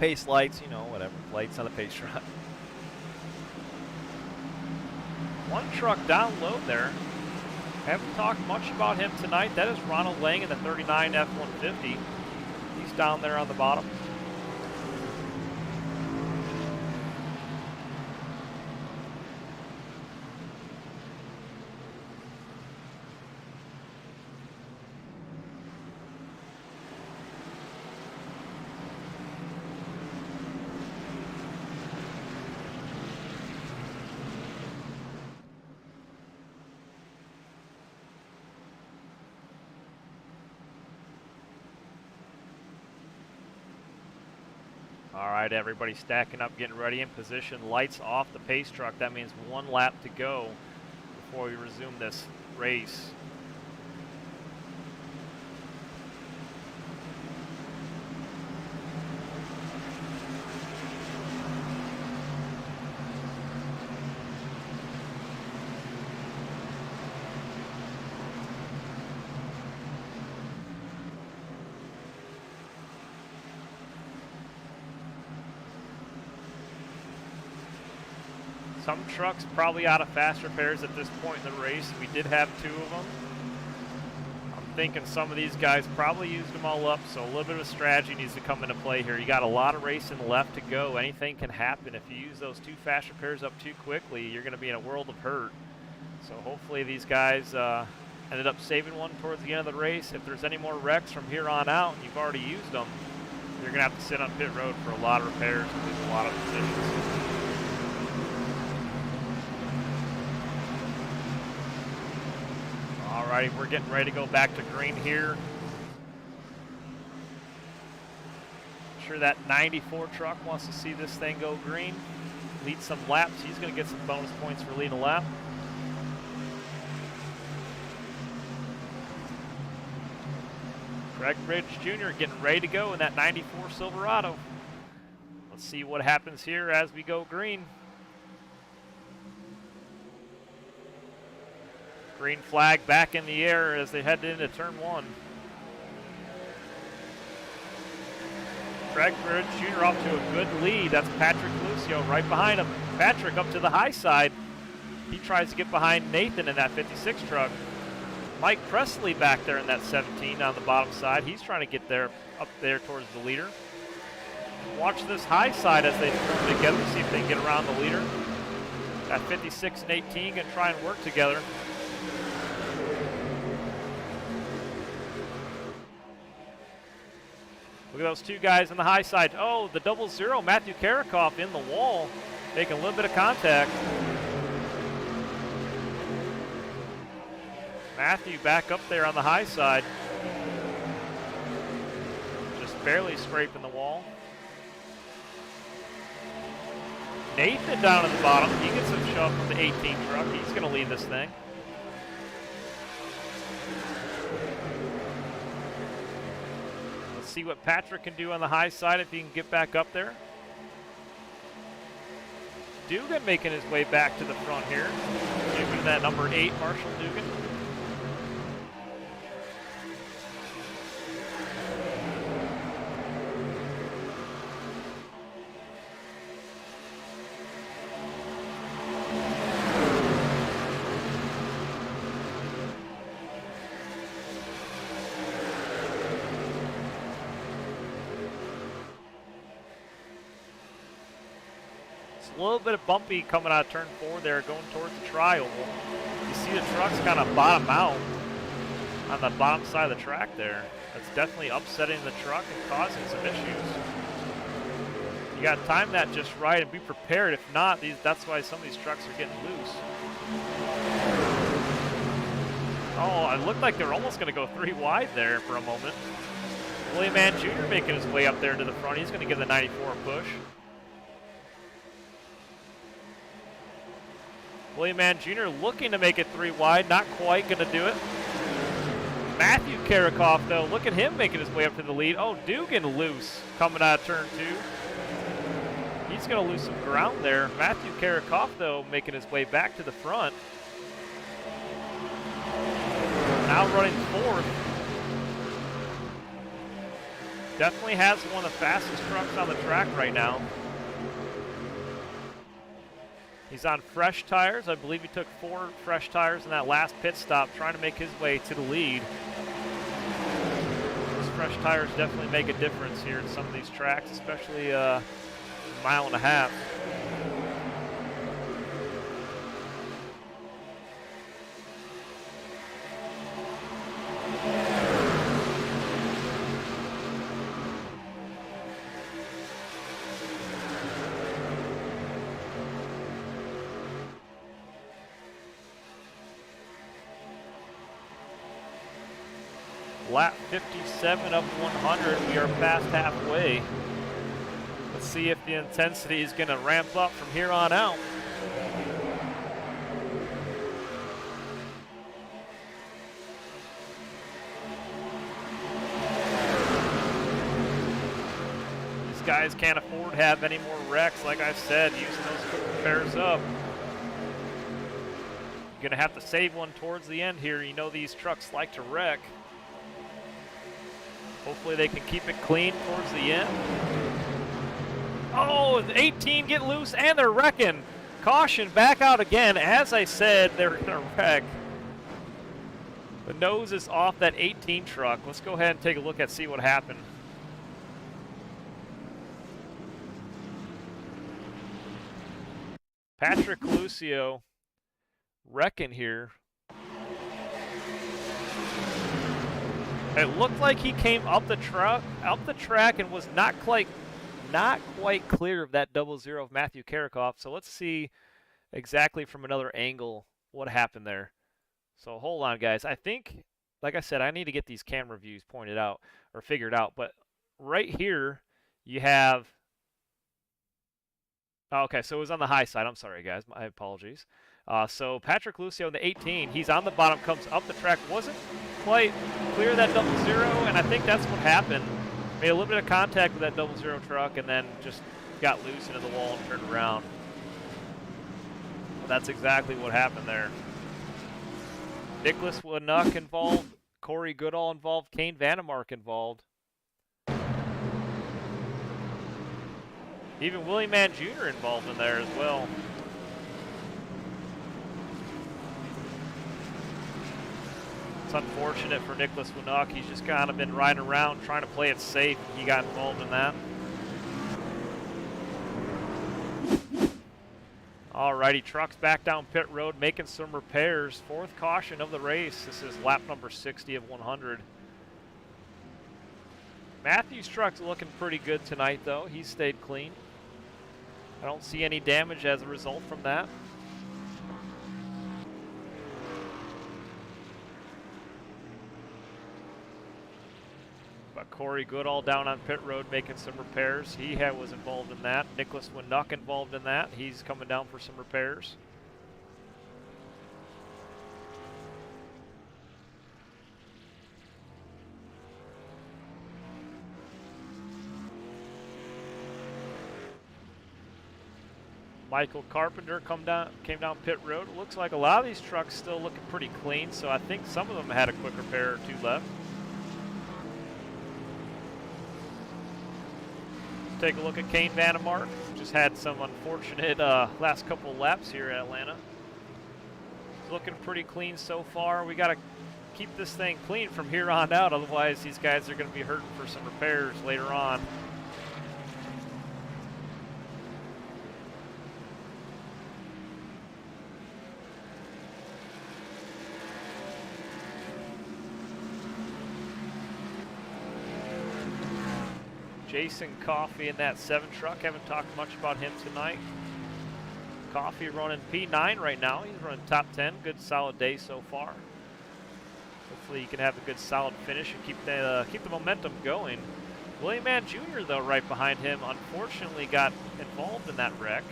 Pace lights, you know, whatever. Lights on the pace truck. One truck down low there. Haven't talked much about him tonight. That is Ronald Lang in the 39 F-150. He's down there on the bottom. All right, everybody stacking up, getting ready in position. Lights off the pace truck. That means one lap to go before we resume this race. Some trucks probably out of fast repairs at this point in the race. We did have 2 of them. I'm thinking some of these guys probably used them all up, so a little bit of strategy needs to come into play here. You got a lot of racing left to go. Anything can happen. If you use those 2 fast repairs up too quickly, you're going to be in a world of hurt. So hopefully these guys ended up saving one towards the end of the race. If there's any more wrecks from here on out and you've already used them, you're going to have to sit on pit road for a lot of repairs and lose a lot of positions. Alrighty, we're getting ready to go back to green here. I'm sure that 94 truck wants to see this thing go green. Lead some laps. He's going to get some bonus points for leading a lap. Craig Bridge Jr. getting ready to go in that 94 Silverado. Let's see what happens here as we go green. Green flag back in the air as they head into turn 1. Craig Bridge Jr. off to a good lead. That's Patrick Lucio right behind him. Patrick up to the high side. He tries to get behind Nathan in that 56 truck. Mike Presley back there in that 17 on the bottom side. He's trying to get there, up there towards the leader. Watch this high side as they turn together, see if they can get around the leader. That 56 and 18 can try and work together. Look at those 2 guys on the high side. Oh, the 00, Matthew Karakoff in the wall, making a little bit of contact. Matthew back up there on the high side. Just barely scraping the wall. Nathan down at the bottom. He gets a shove from the 18 truck. He's going to lead this thing. See what Patrick can do on the high side if he can get back up there. Dugan making his way back to the front here. Giving that number 8, Marshall Dugan. A little bit of bumpy coming out of turn 4 there, going towards the tri-oval. You see the trucks kind of bottom out on the bottom side of the track there. That's definitely upsetting the truck and causing some issues. You got to time that just right and be prepared. If not, that's why some of these trucks are getting loose. Oh, it looked like they were almost going to go 3 wide there for a moment. William Mann Jr. making his way up there to the front. He's going to give the 94 a push. William Mann Jr. looking to make it 3 wide, not quite going to do it. Matthew Karakoff, though, look at him making his way up to the lead. Oh, Dugan loose coming out of turn 2. He's going to lose some ground there. Matthew Karakoff, though, making his way back to the front. Now running 4th. Definitely has one of the fastest trucks on the track right now. He's on fresh tires. I believe he took 4 fresh tires in that last pit stop, trying to make his way to the lead. Those fresh tires definitely make a difference here in some of these tracks, especially a mile and a half. Lap 57 of 100, we are past halfway. Let's see if the intensity is going to ramp up from here on out. These guys can't afford to have any more wrecks, like I said, using those quick repairs up. You're going to have to save one towards the end here. You know these trucks like to wreck. Hopefully they can keep it clean towards the end. Oh, 18 get loose and they're wrecking. Caution back out again. As I said, they're going to wreck. The nose is off that 18 truck. Let's go ahead and take a look and see what happened. Patrick Lucio wrecking here. It looked like he came up the track and was not quite clear of that 00 of Matthew Karakoff. So let's see exactly from another angle what happened there. So hold on, guys. I think, like I said, I need to get these camera views pointed out or figured out. But right here, you have. Oh, okay, so it was on the high side. I'm sorry, guys. My apologies. So Patrick Lucio in the 18, he's on the bottom, comes up the track, wasn't quite clear that 00, and I think that's what happened. Made a little bit of contact with that 00 truck and then just got loose into the wall and turned around. That's exactly what happened there. Nicholas Winuk involved, Corey Goodall involved, Kane Vandemark involved. Even Willie Mann Jr. involved in there as well. It's unfortunate for Nicholas Winuk. He's just kind of been riding around trying to play it safe. He got involved in that. Alrighty, trucks back down pit road making some repairs. 4th caution of the race. This is lap number 60 of 100. Matthew's truck's looking pretty good tonight though. He's stayed clean. I don't see any damage as a result from that. But Corey Goodall down on pit road making some repairs. He was involved in that. Nicholas Winuk involved in that. He's coming down for some repairs. Michael Carpenter came down pit road. It looks like a lot of these trucks still looking pretty clean, so I think some of them had a quick repair or 2 left. Take a look at Kane Vandemark. Just had some unfortunate last couple laps here at Atlanta. It's looking pretty clean so far. We got to keep this thing clean from here on out, otherwise these guys are going to be hurting for some repairs later on. Jason Coffey in that 7 truck. Haven't talked much about him tonight. Coffey running P9 right now. He's running top 10. Good solid day so far. Hopefully he can have a good solid finish and keep the momentum going. William Mann Jr. though right behind him unfortunately got involved in that wreck.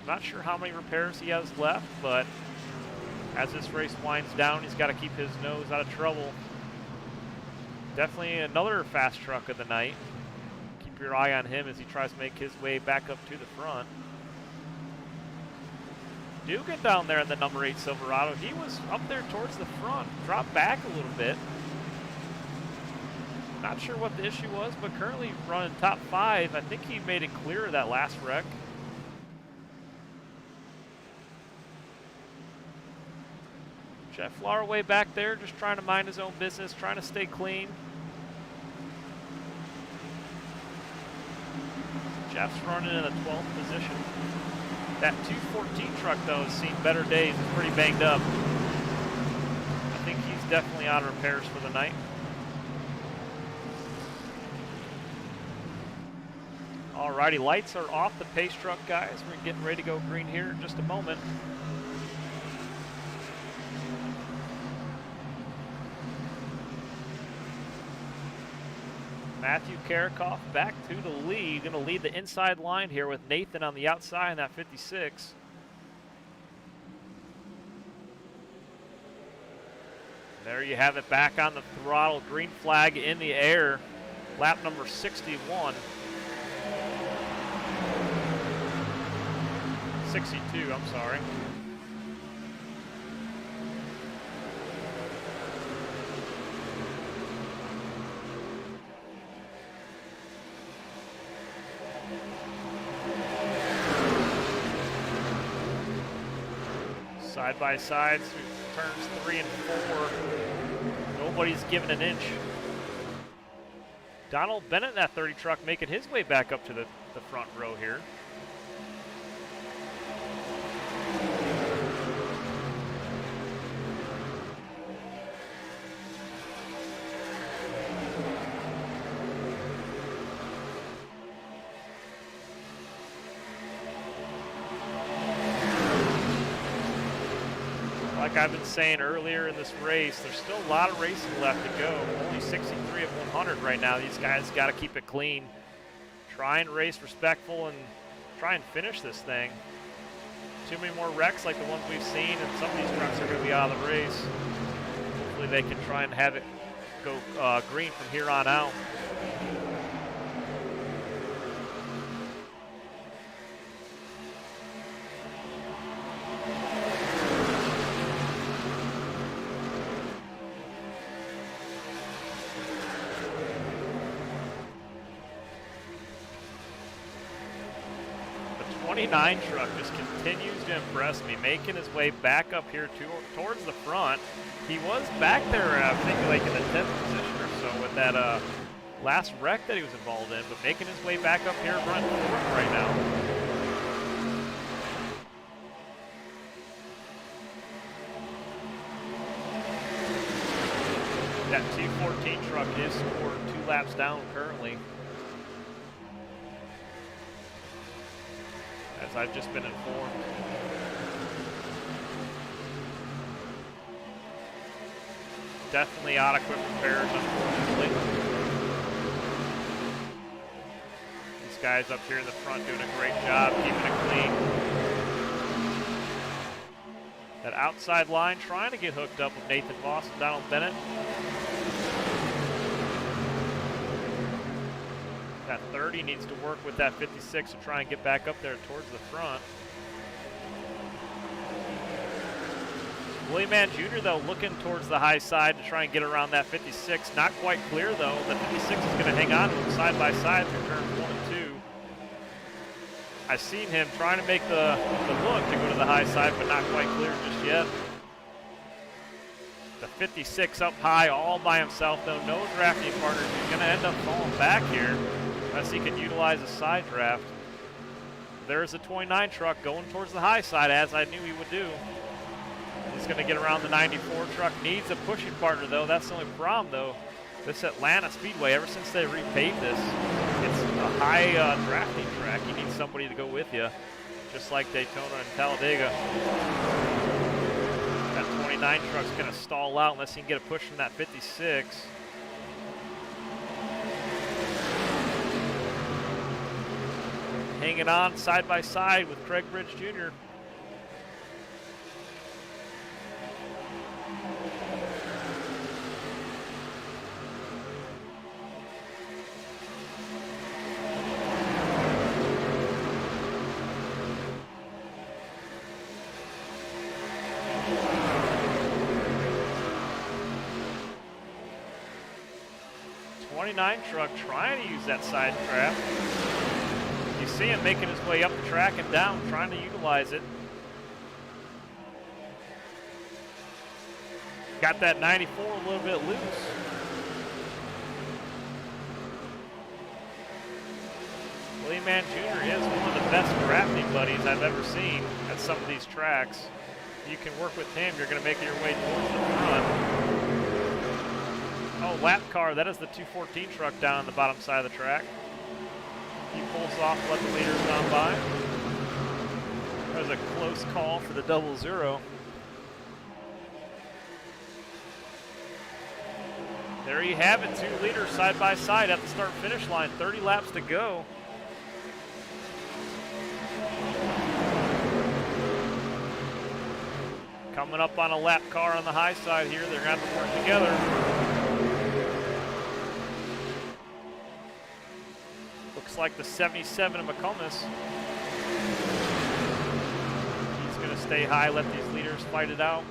Not sure how many repairs he has left, but as this race winds down, he's got to keep his nose out of trouble. Definitely another fast truck of the night. Keep your eye on him as he tries to make his way back up to the front. Dugan down there in the number 8 Silverado, he was up there towards the front, dropped back a little bit. Not sure what the issue was, but currently running top 5. I think he made it clear of that last wreck. Jeff Lauer way back there, just trying to mind his own business, trying to stay clean. Jeff's running in a 12th position. That 214 truck, though, has seen better days. It's pretty banged up. I think he's definitely out of repairs for the night. Alrighty, lights are off the pace truck, guys. We're getting ready to go green here in just a moment. Matthew Karakoff back to the lead. Going to lead the inside line here with Nathan on the outside in that 56. There you have it, back on the throttle. Green flag in the air. Lap number 61. 62, I'm sorry. Side by side through turns 3 and 4. Nobody's giving an inch. Donald Bennett in that 30 truck making his way back up to the front row here. Like I've been saying earlier in this race, there's still a lot of racing left to go. Only 63 of 100 right now. These guys got to keep it clean. Try and race respectful and try and finish this thing. Too many more wrecks like the ones we've seen, and some of these trucks are going to be out of the race. Hopefully they can try and have it go green from here on out. The 29 truck just continues to impress me, making his way back up here towards the front. He was back there, I think, like in the 10th position or so with that last wreck that he was involved in, but making his way back up here running fourth right now. That 214 truck is scored 2 laps down currently. As I've just been informed. Definitely out of quick repairs, unfortunately. These guys up here in the front doing a great job keeping it clean. That outside line trying to get hooked up with Nathan Voss and Donald Bennett. That 30 needs to work with that 56 to try and get back up there towards the front. Willie Mann Jr. though looking towards the high side to try and get around that 56. Not quite clear though. The 56 is going to hang on to him side by side through turns 1 and 2. I've seen him trying to make the look to go to the high side, but not quite clear just yet. The 56 up high all by himself though. No drafting partners. He's going to end up falling back here unless he can utilize a side draft. There's the 29 truck going towards the high side, as I knew he would do. He's going to get around the 94 truck. Needs a pushing partner, though. That's the only problem, though. This Atlanta Speedway, ever since they repaved this, it's a high drafting track. You need somebody to go with you, just like Daytona and Talladega. That 29 truck's going to stall out unless he can get a push from that 56. Hanging on side by side with Craig Bridge Jr. Truck trying to use that side trap. You see him making his way up the track and down, trying to utilize it. Got that 94 a little bit loose. Willie Man Jr. is one of the best drafting buddies I've ever seen at some of these tracks. You can work with him, you're going to make your way towards the front. Oh, lap car, that is the 214 truck down on the bottom side of the track. He pulls off, let the leaders gone by. That was a close call for the 00. There you have it, 2 leaders side by side at the start-finish line, 30 laps to go. Coming up on a lap car on the high side here, they're going to have to work together. Looks like the 77 of McComas. He's going to stay high, let these leaders fight it out.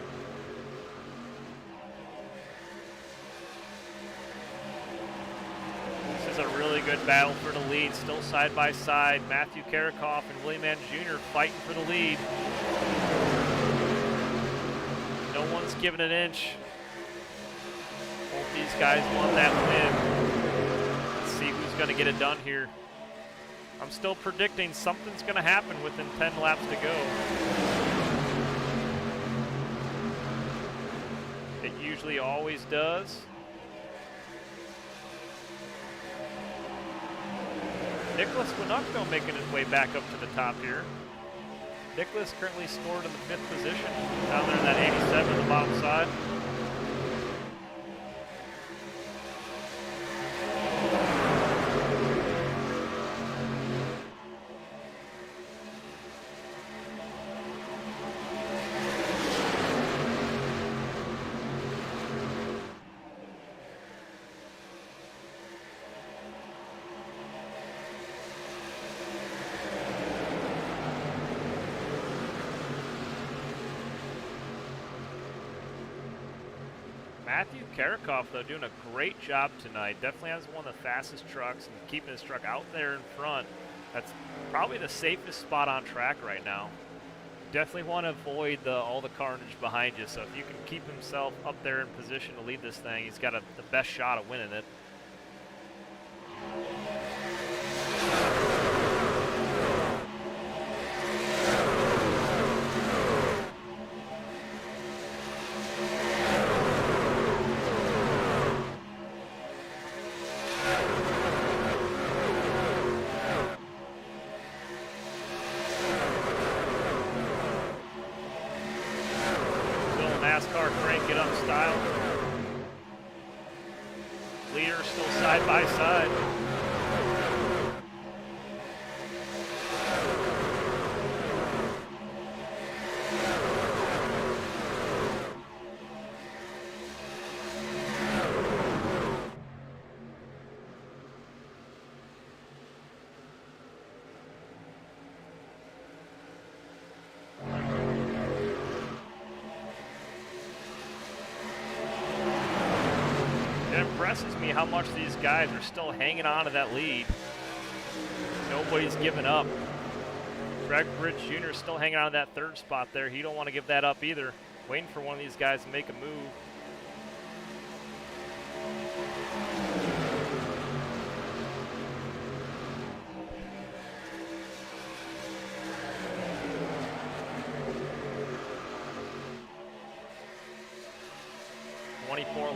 This is a really good battle for the lead, still side by side. Matthew Karakoff and Willie Man Jr. fighting for the lead. No one's giving an inch. Both these guys want that win. Let's see who's going to get it done here. I'm still predicting something's going to happen within 10 laps to go. It usually always does. Nicholas Winukno making his way back up to the top here. Nicholas currently scored in the 5th position, down there in that 87 on the bottom side. Matthew Karakoff, though, doing a great job tonight. Definitely has one of the fastest trucks and keeping his truck out there in front. That's probably the safest spot on track right now. Definitely want to avoid all the carnage behind you. So if you can keep himself up there in position to lead this thing, he's got the best shot of winning it. NASCAR crank it up style. Leaders still side by side. It impresses me how much these guys are still hanging on to that lead. Nobody's giving up. Craig Bridge Jr. is still hanging on to that 3rd spot there. He don't want to give that up either. Waiting for one of these guys to make a move.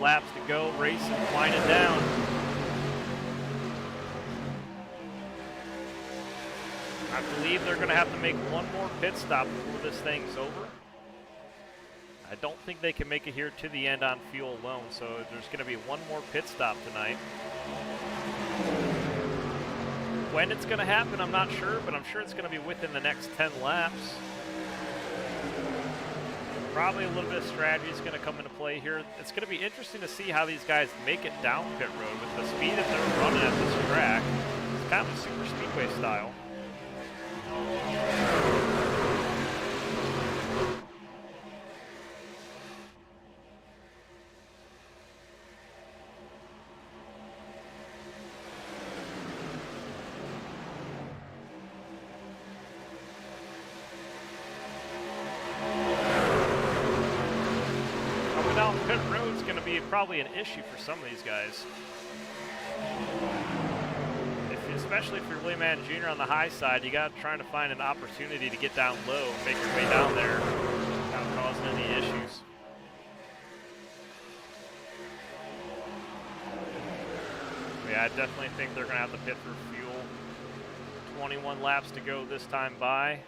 Laps to go, racing, winding down. I believe they're going to have to make one more pit stop before this thing's over. I don't think they can make it here to the end on fuel alone, so there's going to be one more pit stop tonight. When it's going to happen, I'm not sure, but I'm sure it's going to be within the next 10 laps. Probably a little bit of strategy is going to come into play here. It's going to be interesting to see how these guys make it down pit road with the speed that they're running at this track. It's kind of a super speedway style. Pit road's going to be probably an issue for some of these guys. Especially if you're Willie Jr. on the high side, you got trying to find an opportunity to get down low, make your way down there without causing any issues. Yeah, I definitely think they're going to have to pit for fuel. 21 laps to go this time by.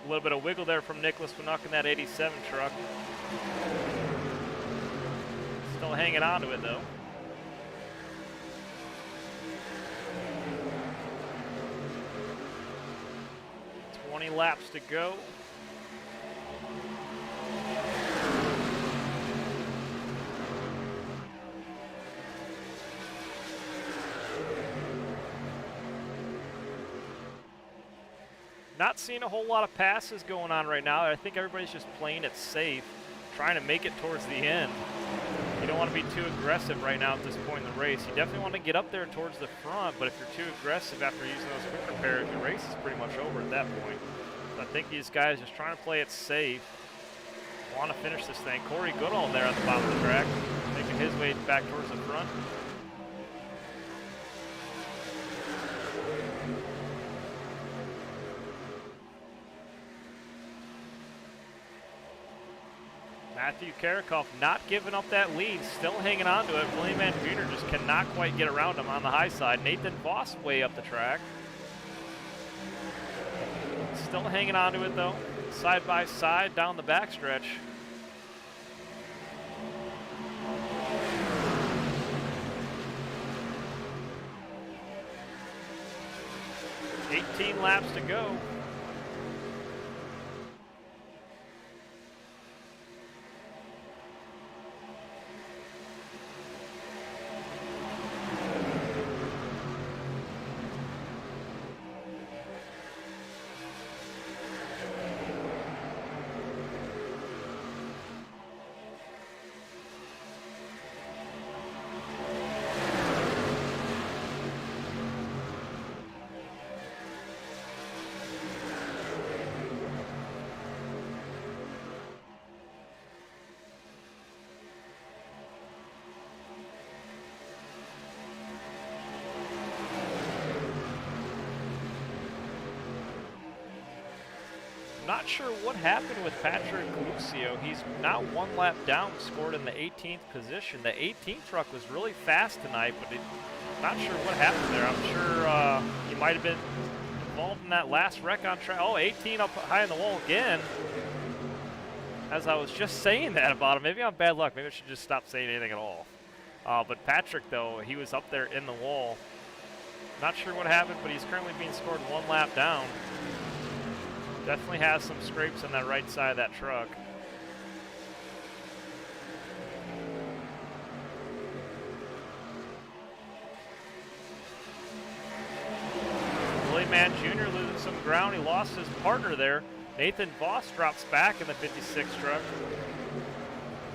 A little bit of wiggle there from Nicholas Winuk in that 87 truck. Still hanging on to it though. Laps to go. Not seeing a whole lot of passes going on right now. I think everybody's just playing it safe, trying to make it towards the end. You don't want to be too aggressive right now at this point in the race. You definitely want to get up there towards the front, but if you're too aggressive after using those quick repairs, your race is pretty much over at that point. So I think these guys just trying to play it safe, want to finish this thing. Corey Goodall there at the bottom of the track, making his way back towards the front. Matthew Karikoff not giving up that lead, still hanging on to it. William Mann Jr. just cannot quite get around him on the high side. Nathan Voss way up the track. Still hanging on to it though, side by side down the backstretch. $18 laps to go. Not sure what happened with Patrick Lucio. He's now one lap down, scored in the 18th position. The 18th truck was really fast tonight, but not sure what happened there. I'm sure he might have been involved in that last wreck on track. Oh, 18 up high in the wall again. As I was just saying that about him. Maybe I'm bad luck. Maybe I should just stop saying anything at all. But Patrick, though, he was up there in the wall. Not sure what happened, but he's currently being scored one lap down. Definitely has some scrapes on that right side of that truck. Willie Mann Jr. losing some ground. He lost his partner there. Nathan Voss drops back in the 56 truck.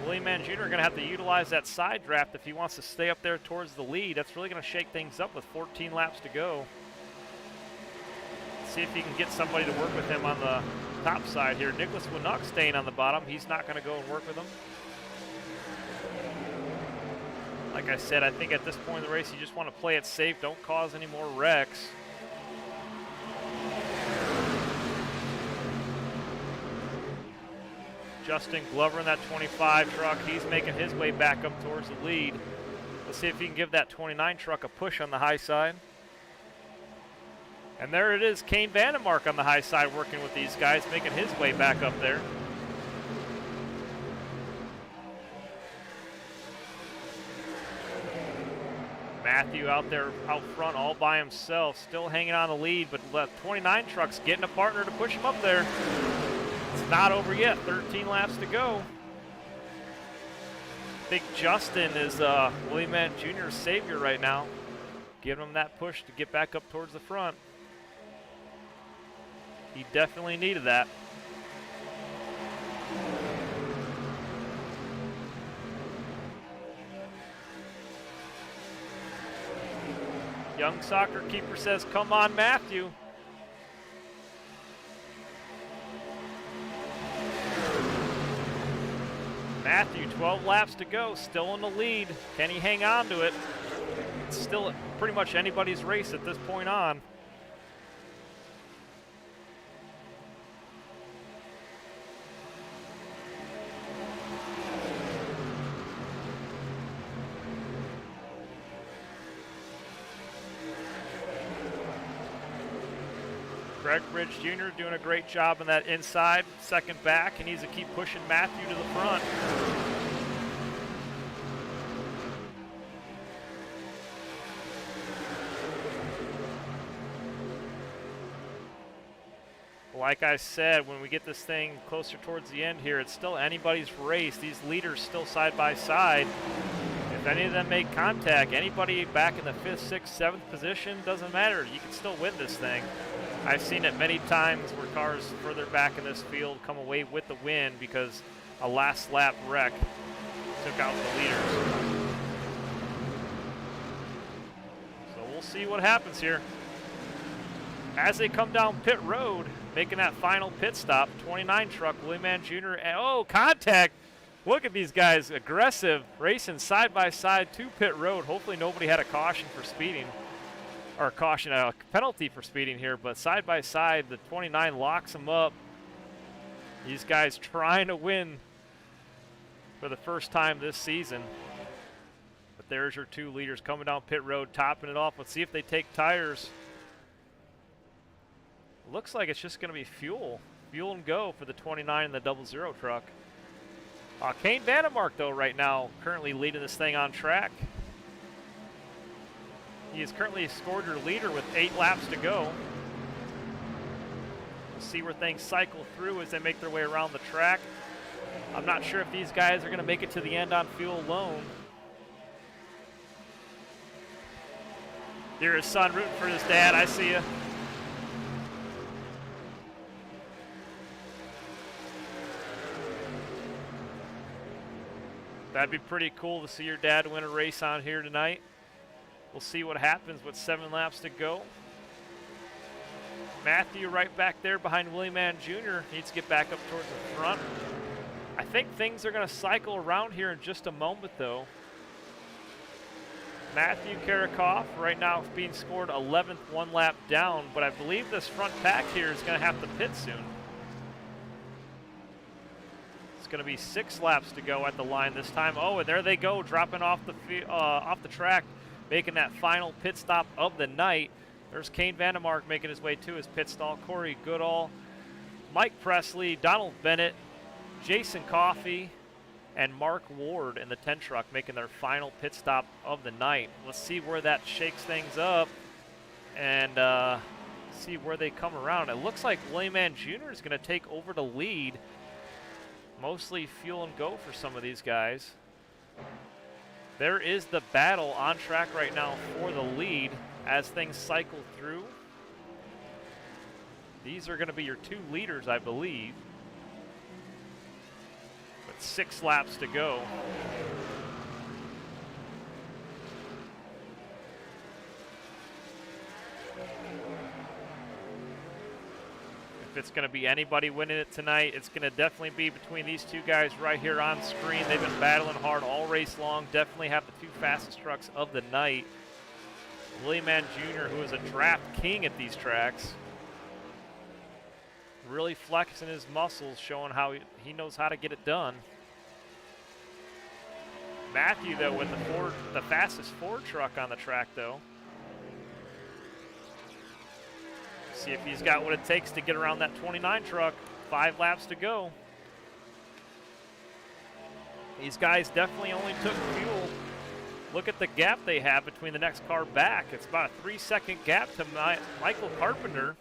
Willie Mann Jr. going to have to utilize that side draft if he wants to stay up there towards the lead. That's really going to shake things up with 14 laps to go. See if he can get somebody to work with him on the top side here. Nicholas Winuk staying on the bottom. He's not going to go and work with him. Like I said, I think at this point in the race, you just want to play it safe. Don't cause any more wrecks. Justin Glover in that 25 truck. He's making his way back up towards the lead. Let's see if he can give that 29 truck a push on the high side. And there it is, Kane Vandemark on the high side working with these guys, making his way back up there. Matthew out there out front all by himself, still hanging on the lead, but the 29 truck's getting a partner to push him up there. It's not over yet, 13 laps to go. Big Justin is Willie Mann Jr.'s savior right now, giving him that push to get back up towards the front. He definitely needed that. Young soccer keeper says, come on, Matthew. Matthew, 12 laps to go, still in the lead. Can he hang on to it? It's still pretty much anybody's race at this point on. Greg Bridge Jr. doing a great job on that inside, second back. He needs to keep pushing Matthew to the front. Like I said, when we get this thing closer towards the end here, it's still anybody's race. These leaders still side by side. If any of them make contact, anybody back in the 5th, 6th, 7th position, doesn't matter. You can still win this thing. I've seen it many times where cars further back in this field come away with the win because a last lap wreck took out the leaders. So we'll see what happens here. As they come down pit road, making that final pit stop, 29 truck, Willie Mann Jr. And, oh, contact. Look at these guys, aggressive, racing side by side to pit road. Hopefully nobody had a caution for speeding. Or a penalty for speeding here, but side by side, the 29 locks them up. These guys trying to win for the first time this season. But there's your two leaders coming down pit road, topping it off. Let's see if they take tires. Looks like it's just going to be fuel and go for the 29 and the 00 truck. Kane Vandemark, though, right now, currently leading this thing on track. He is currently scored your leader with 8 laps to go. We'll see where things cycle through as they make their way around the track. I'm not sure if these guys are going to make it to the end on fuel alone. Here's his son rooting for his dad. I see you. That'd be pretty cool to see your dad win a race on here tonight. We'll see what happens with 7 laps to go. Matthew right back there behind Willie Mann Jr. needs to get back up towards the front. I think things are going to cycle around here in just a moment, though. Matthew Karakoff right now being scored 11th, 1 lap down, but I believe this front pack here is going to have to pit soon. It's going to be 6 laps to go at the line this time. Oh, and there they go, dropping off the track, making that final pit stop of the night. There's Kane Vandemark making his way to his pit stall. Corey Goodall, Mike Presley, Donald Bennett, Jason Coffey, and Mark Ward in the 10 truck making their final pit stop of the night. Let's see where that shakes things up and see where they come around. It looks like Willie Mann Jr. is going to take over the lead. Mostly fuel and go for some of these guys. There is the battle on track right now for the lead as things cycle through. These are going to be your 2 leaders, I believe. With 6 laps to go. if it's going to be anybody winning it tonight. It's going to definitely be between these two guys right here on screen. They've been battling hard all race long. Definitely have the two fastest trucks of the night. Willie Mann Jr., who is a draft king at these tracks, really flexing his muscles, showing how he knows how to get it done. Matthew, though, with the fastest Ford truck on the track, though. See if he's got what it takes to get around that 29 truck. 5 laps to go. These guys definitely only took fuel. Look at the gap they have between the next car back. It's about a 3-second gap to Michael Carpenter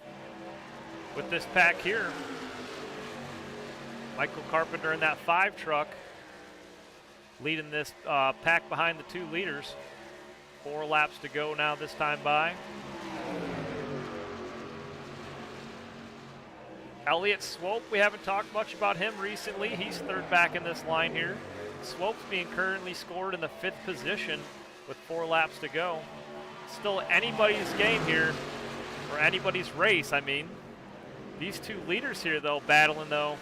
with this pack here. Michael Carpenter in that 5 truck, leading this pack behind the 2 leaders. 4 laps to go now this time by. Elliott Swope, we haven't talked much about him recently. He's 3rd back in this line here. Swope's being currently scored in the 5th position with 4 laps to go. Still anybody's game here, or anybody's race, I mean. These 2 leaders here, though, battling, though.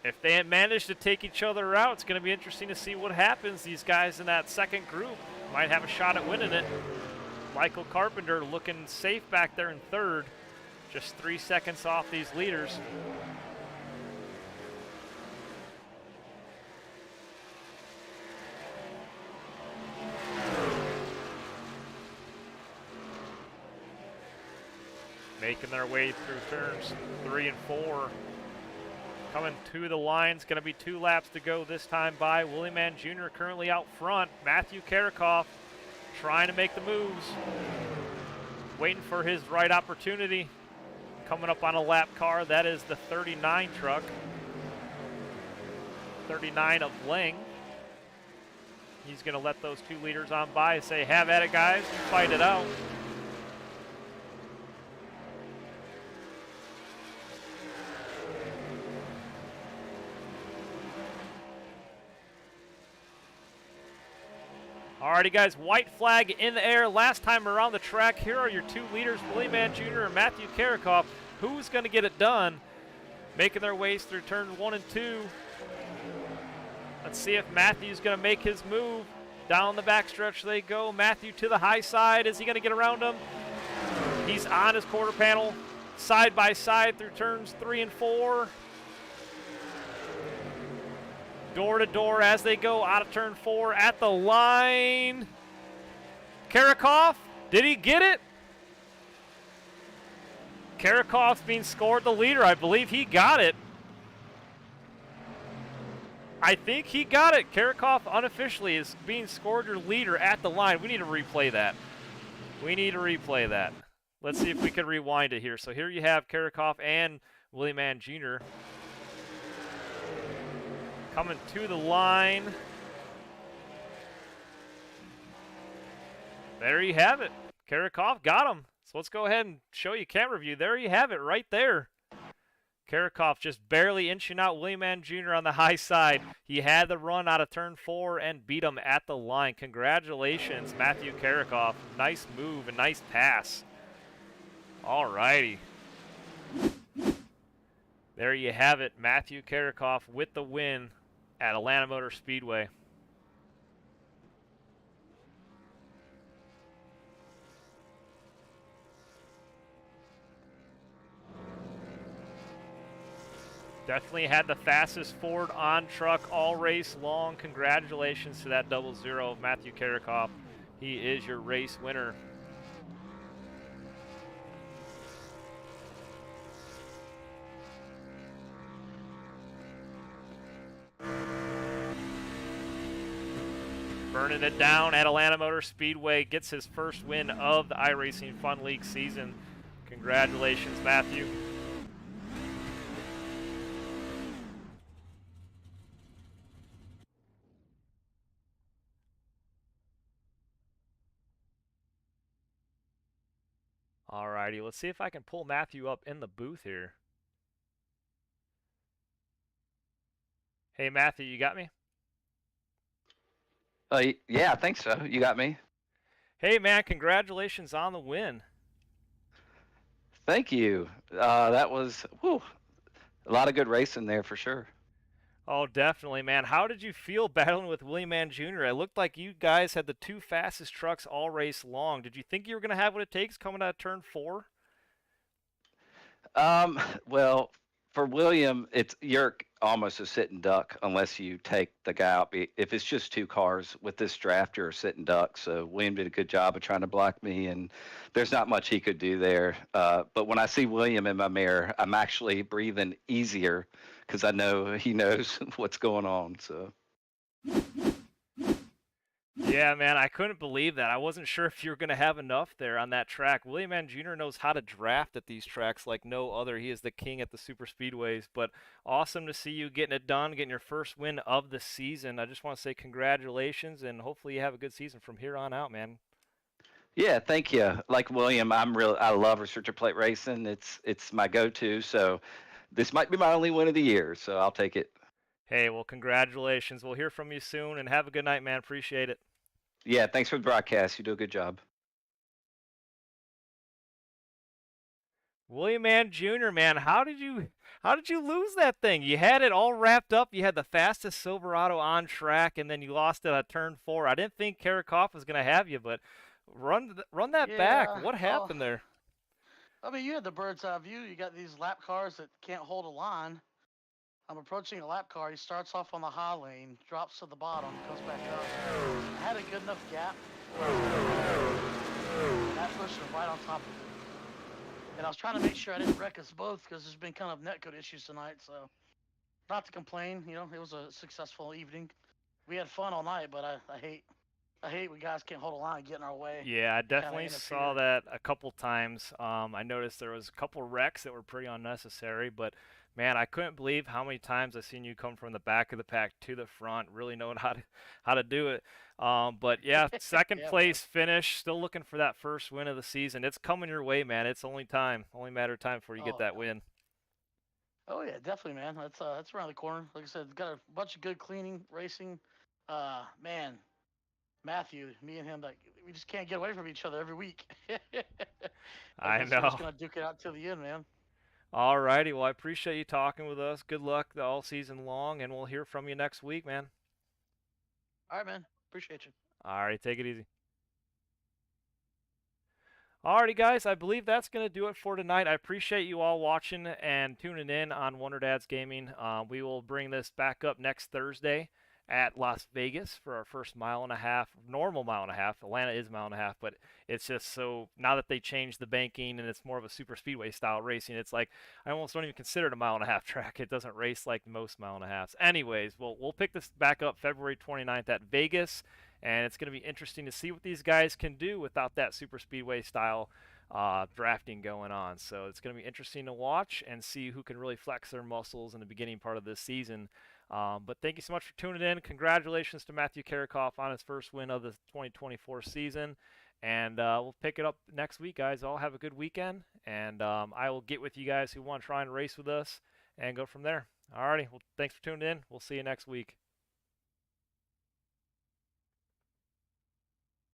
If they manage to take each other out, it's going to be interesting to see what happens. These guys in that second group might have a shot at winning it. Michael Carpenter looking safe back there in 3rd. Just 3 seconds off these leaders. Making their way through turns 3 and 4. Coming to the line, it's going to be 2 laps to go this time by. Willie Mann Jr. currently out front. Matthew Karikoff trying to make the moves. Waiting for his right opportunity. Coming up on a lap car, that is the 39 truck. 39 of Lang. He's going to let those 2 leaders on by and say, have at it, guys. Fight it out. Alrighty, guys, white flag in the air. Last time around the track, here are your 2 leaders, Willie Mann Jr. and Matthew Karikoff. Who's going to get it done? Making their ways through turns 1 and 2. Let's see if Matthew's going to make his move. Down the backstretch they go. Matthew to the high side. Is he going to get around him? He's on his quarter panel, side by side through turns 3 and 4. Door to door as they go out of turn 4 at the line. Karikoff, did he get it? Karikoff's being scored the leader. I believe he got it. I think he got it. Karikoff unofficially is being scored your leader at the line. We need to replay that. We need to replay that. Let's see if we can rewind it here. So here you have Karikoff and Willie Mann Jr. coming to the line. There you have it. Karikoff got him. So let's go ahead and show you camera view. There you have it right there. Karikoff just barely inching out Willie Mann Jr. on the high side. He had the run out of turn 4 and beat him at the line. Congratulations, Matthew Karikoff. Nice move and nice pass. All righty. There you have it. Matthew Karikoff with the win at Atlanta Motor Speedway. Definitely had the fastest Ford on truck all race long. Congratulations to that 00 of Matthew Karikoff. He is your race winner. Burning it down at Atlanta Motor Speedway. Gets his first win of the iRacing F.U.N. League season. Congratulations, Matthew. Alrighty, let's see if I can pull Matthew up in the booth here. Hey, Matthew, you got me? Yeah, I think so. You got me? Hey, man, congratulations on the win. Thank you. That was a lot of good racing there for sure. Oh, definitely, man. How did you feel battling with Willie Man Jr.? It looked like you guys had the two fastest trucks all race long. Did you think you were going to have what it takes coming out of turn four? Um, well, for William, it's you're almost a sitting duck unless you take the guy out. If it's just two cars with this draft, you're a sitting duck. So William did a good job of trying to block me, and there's not much he could do there. But when I see William in my mirror, I'm actually breathing easier because I know he knows what's going on. So. Yeah, man, I couldn't believe that. I wasn't sure if you were going to have enough there on that track. Willie Man Jr. knows how to draft at these tracks like no other. He is the king at the super speedways. But awesome to see you getting it done, getting your first win of the season. I just want to say congratulations, and hopefully you have a good season from here on out, man. Yeah, thank you. Like William, I love restrictor plate racing. It's my go-to. So this might be my only win of the year. So I'll take it. Hey, well, congratulations. We'll hear from you soon, and have a good night, man. Appreciate it. Yeah, thanks for the broadcast. You do a good job. William Mann Jr., man, how did you lose that thing? You had it all wrapped up. You had the fastest Silverado on track, and then you lost it at turn four. I didn't think Karakov was going to have you, but run that back. Yeah. What Oh, happened there? I mean, you had the bird's eye view. You got these lap cars that can't hold a line. I'm approaching a lap car. He starts off on the high lane, drops to the bottom, comes back up. I had a good enough gap where I was going to pass, and that person was right on top of me. And I was trying to make sure I didn't wreck us both because there's been kind of netcode issues tonight. So, not to complain, it was a successful evening. We had fun all night, but I hate when guys can't hold a line and get in our way, Yeah, I kind of definitely saw interfere. that a couple times. I noticed there was a couple wrecks that were pretty unnecessary, but man, I couldn't believe how many times I seen you come from the back of the pack to the front, really knowing how to do it. But yeah, second Yeah, man. place finish. Still looking for that first win of the season. It's coming your way, man. It's only time, only matter of time before you get Oh that yeah. win. Oh yeah, definitely, man. That's around the corner. Like I said, got a bunch of good cleaning racing. Man, Matthew, me and him, like we just can't get away from each other every week. Like I I said, we're just know. gonna duke it out till the end, man. Alrighty, well, I appreciate you talking with us. Good luck all season long, and we'll hear from you next week, man. All right, man. Appreciate you. Alright, take it easy. Alrighty, guys, I believe that's going to do it for tonight. I appreciate you all watching and tuning in on Wonder Dads Gaming. We will bring this back up next Thursday at Las Vegas for our first mile and a half, normal mile and a half. Atlanta is a mile and a half, but it's just so now that they changed the banking and it's more of a super speedway style racing, it's like I almost don't even consider it a mile and a half track. It doesn't race like most mile and a halves. Anyways, we'll pick this back up February 29th at Vegas, and it's going to be interesting to see what these guys can do without that super speedway style drafting going on. So it's going to be interesting to watch and see who can really flex their muscles in the beginning part of this season. But thank you so much for tuning in. Congratulations to Matthew Karakov on his first win of the 2024 season. And we'll pick it up next week, guys. All have a good weekend. And I will get with you guys who want to try and race with us and go from there. Alrighty. Well, thanks for tuning in. We'll see you next week.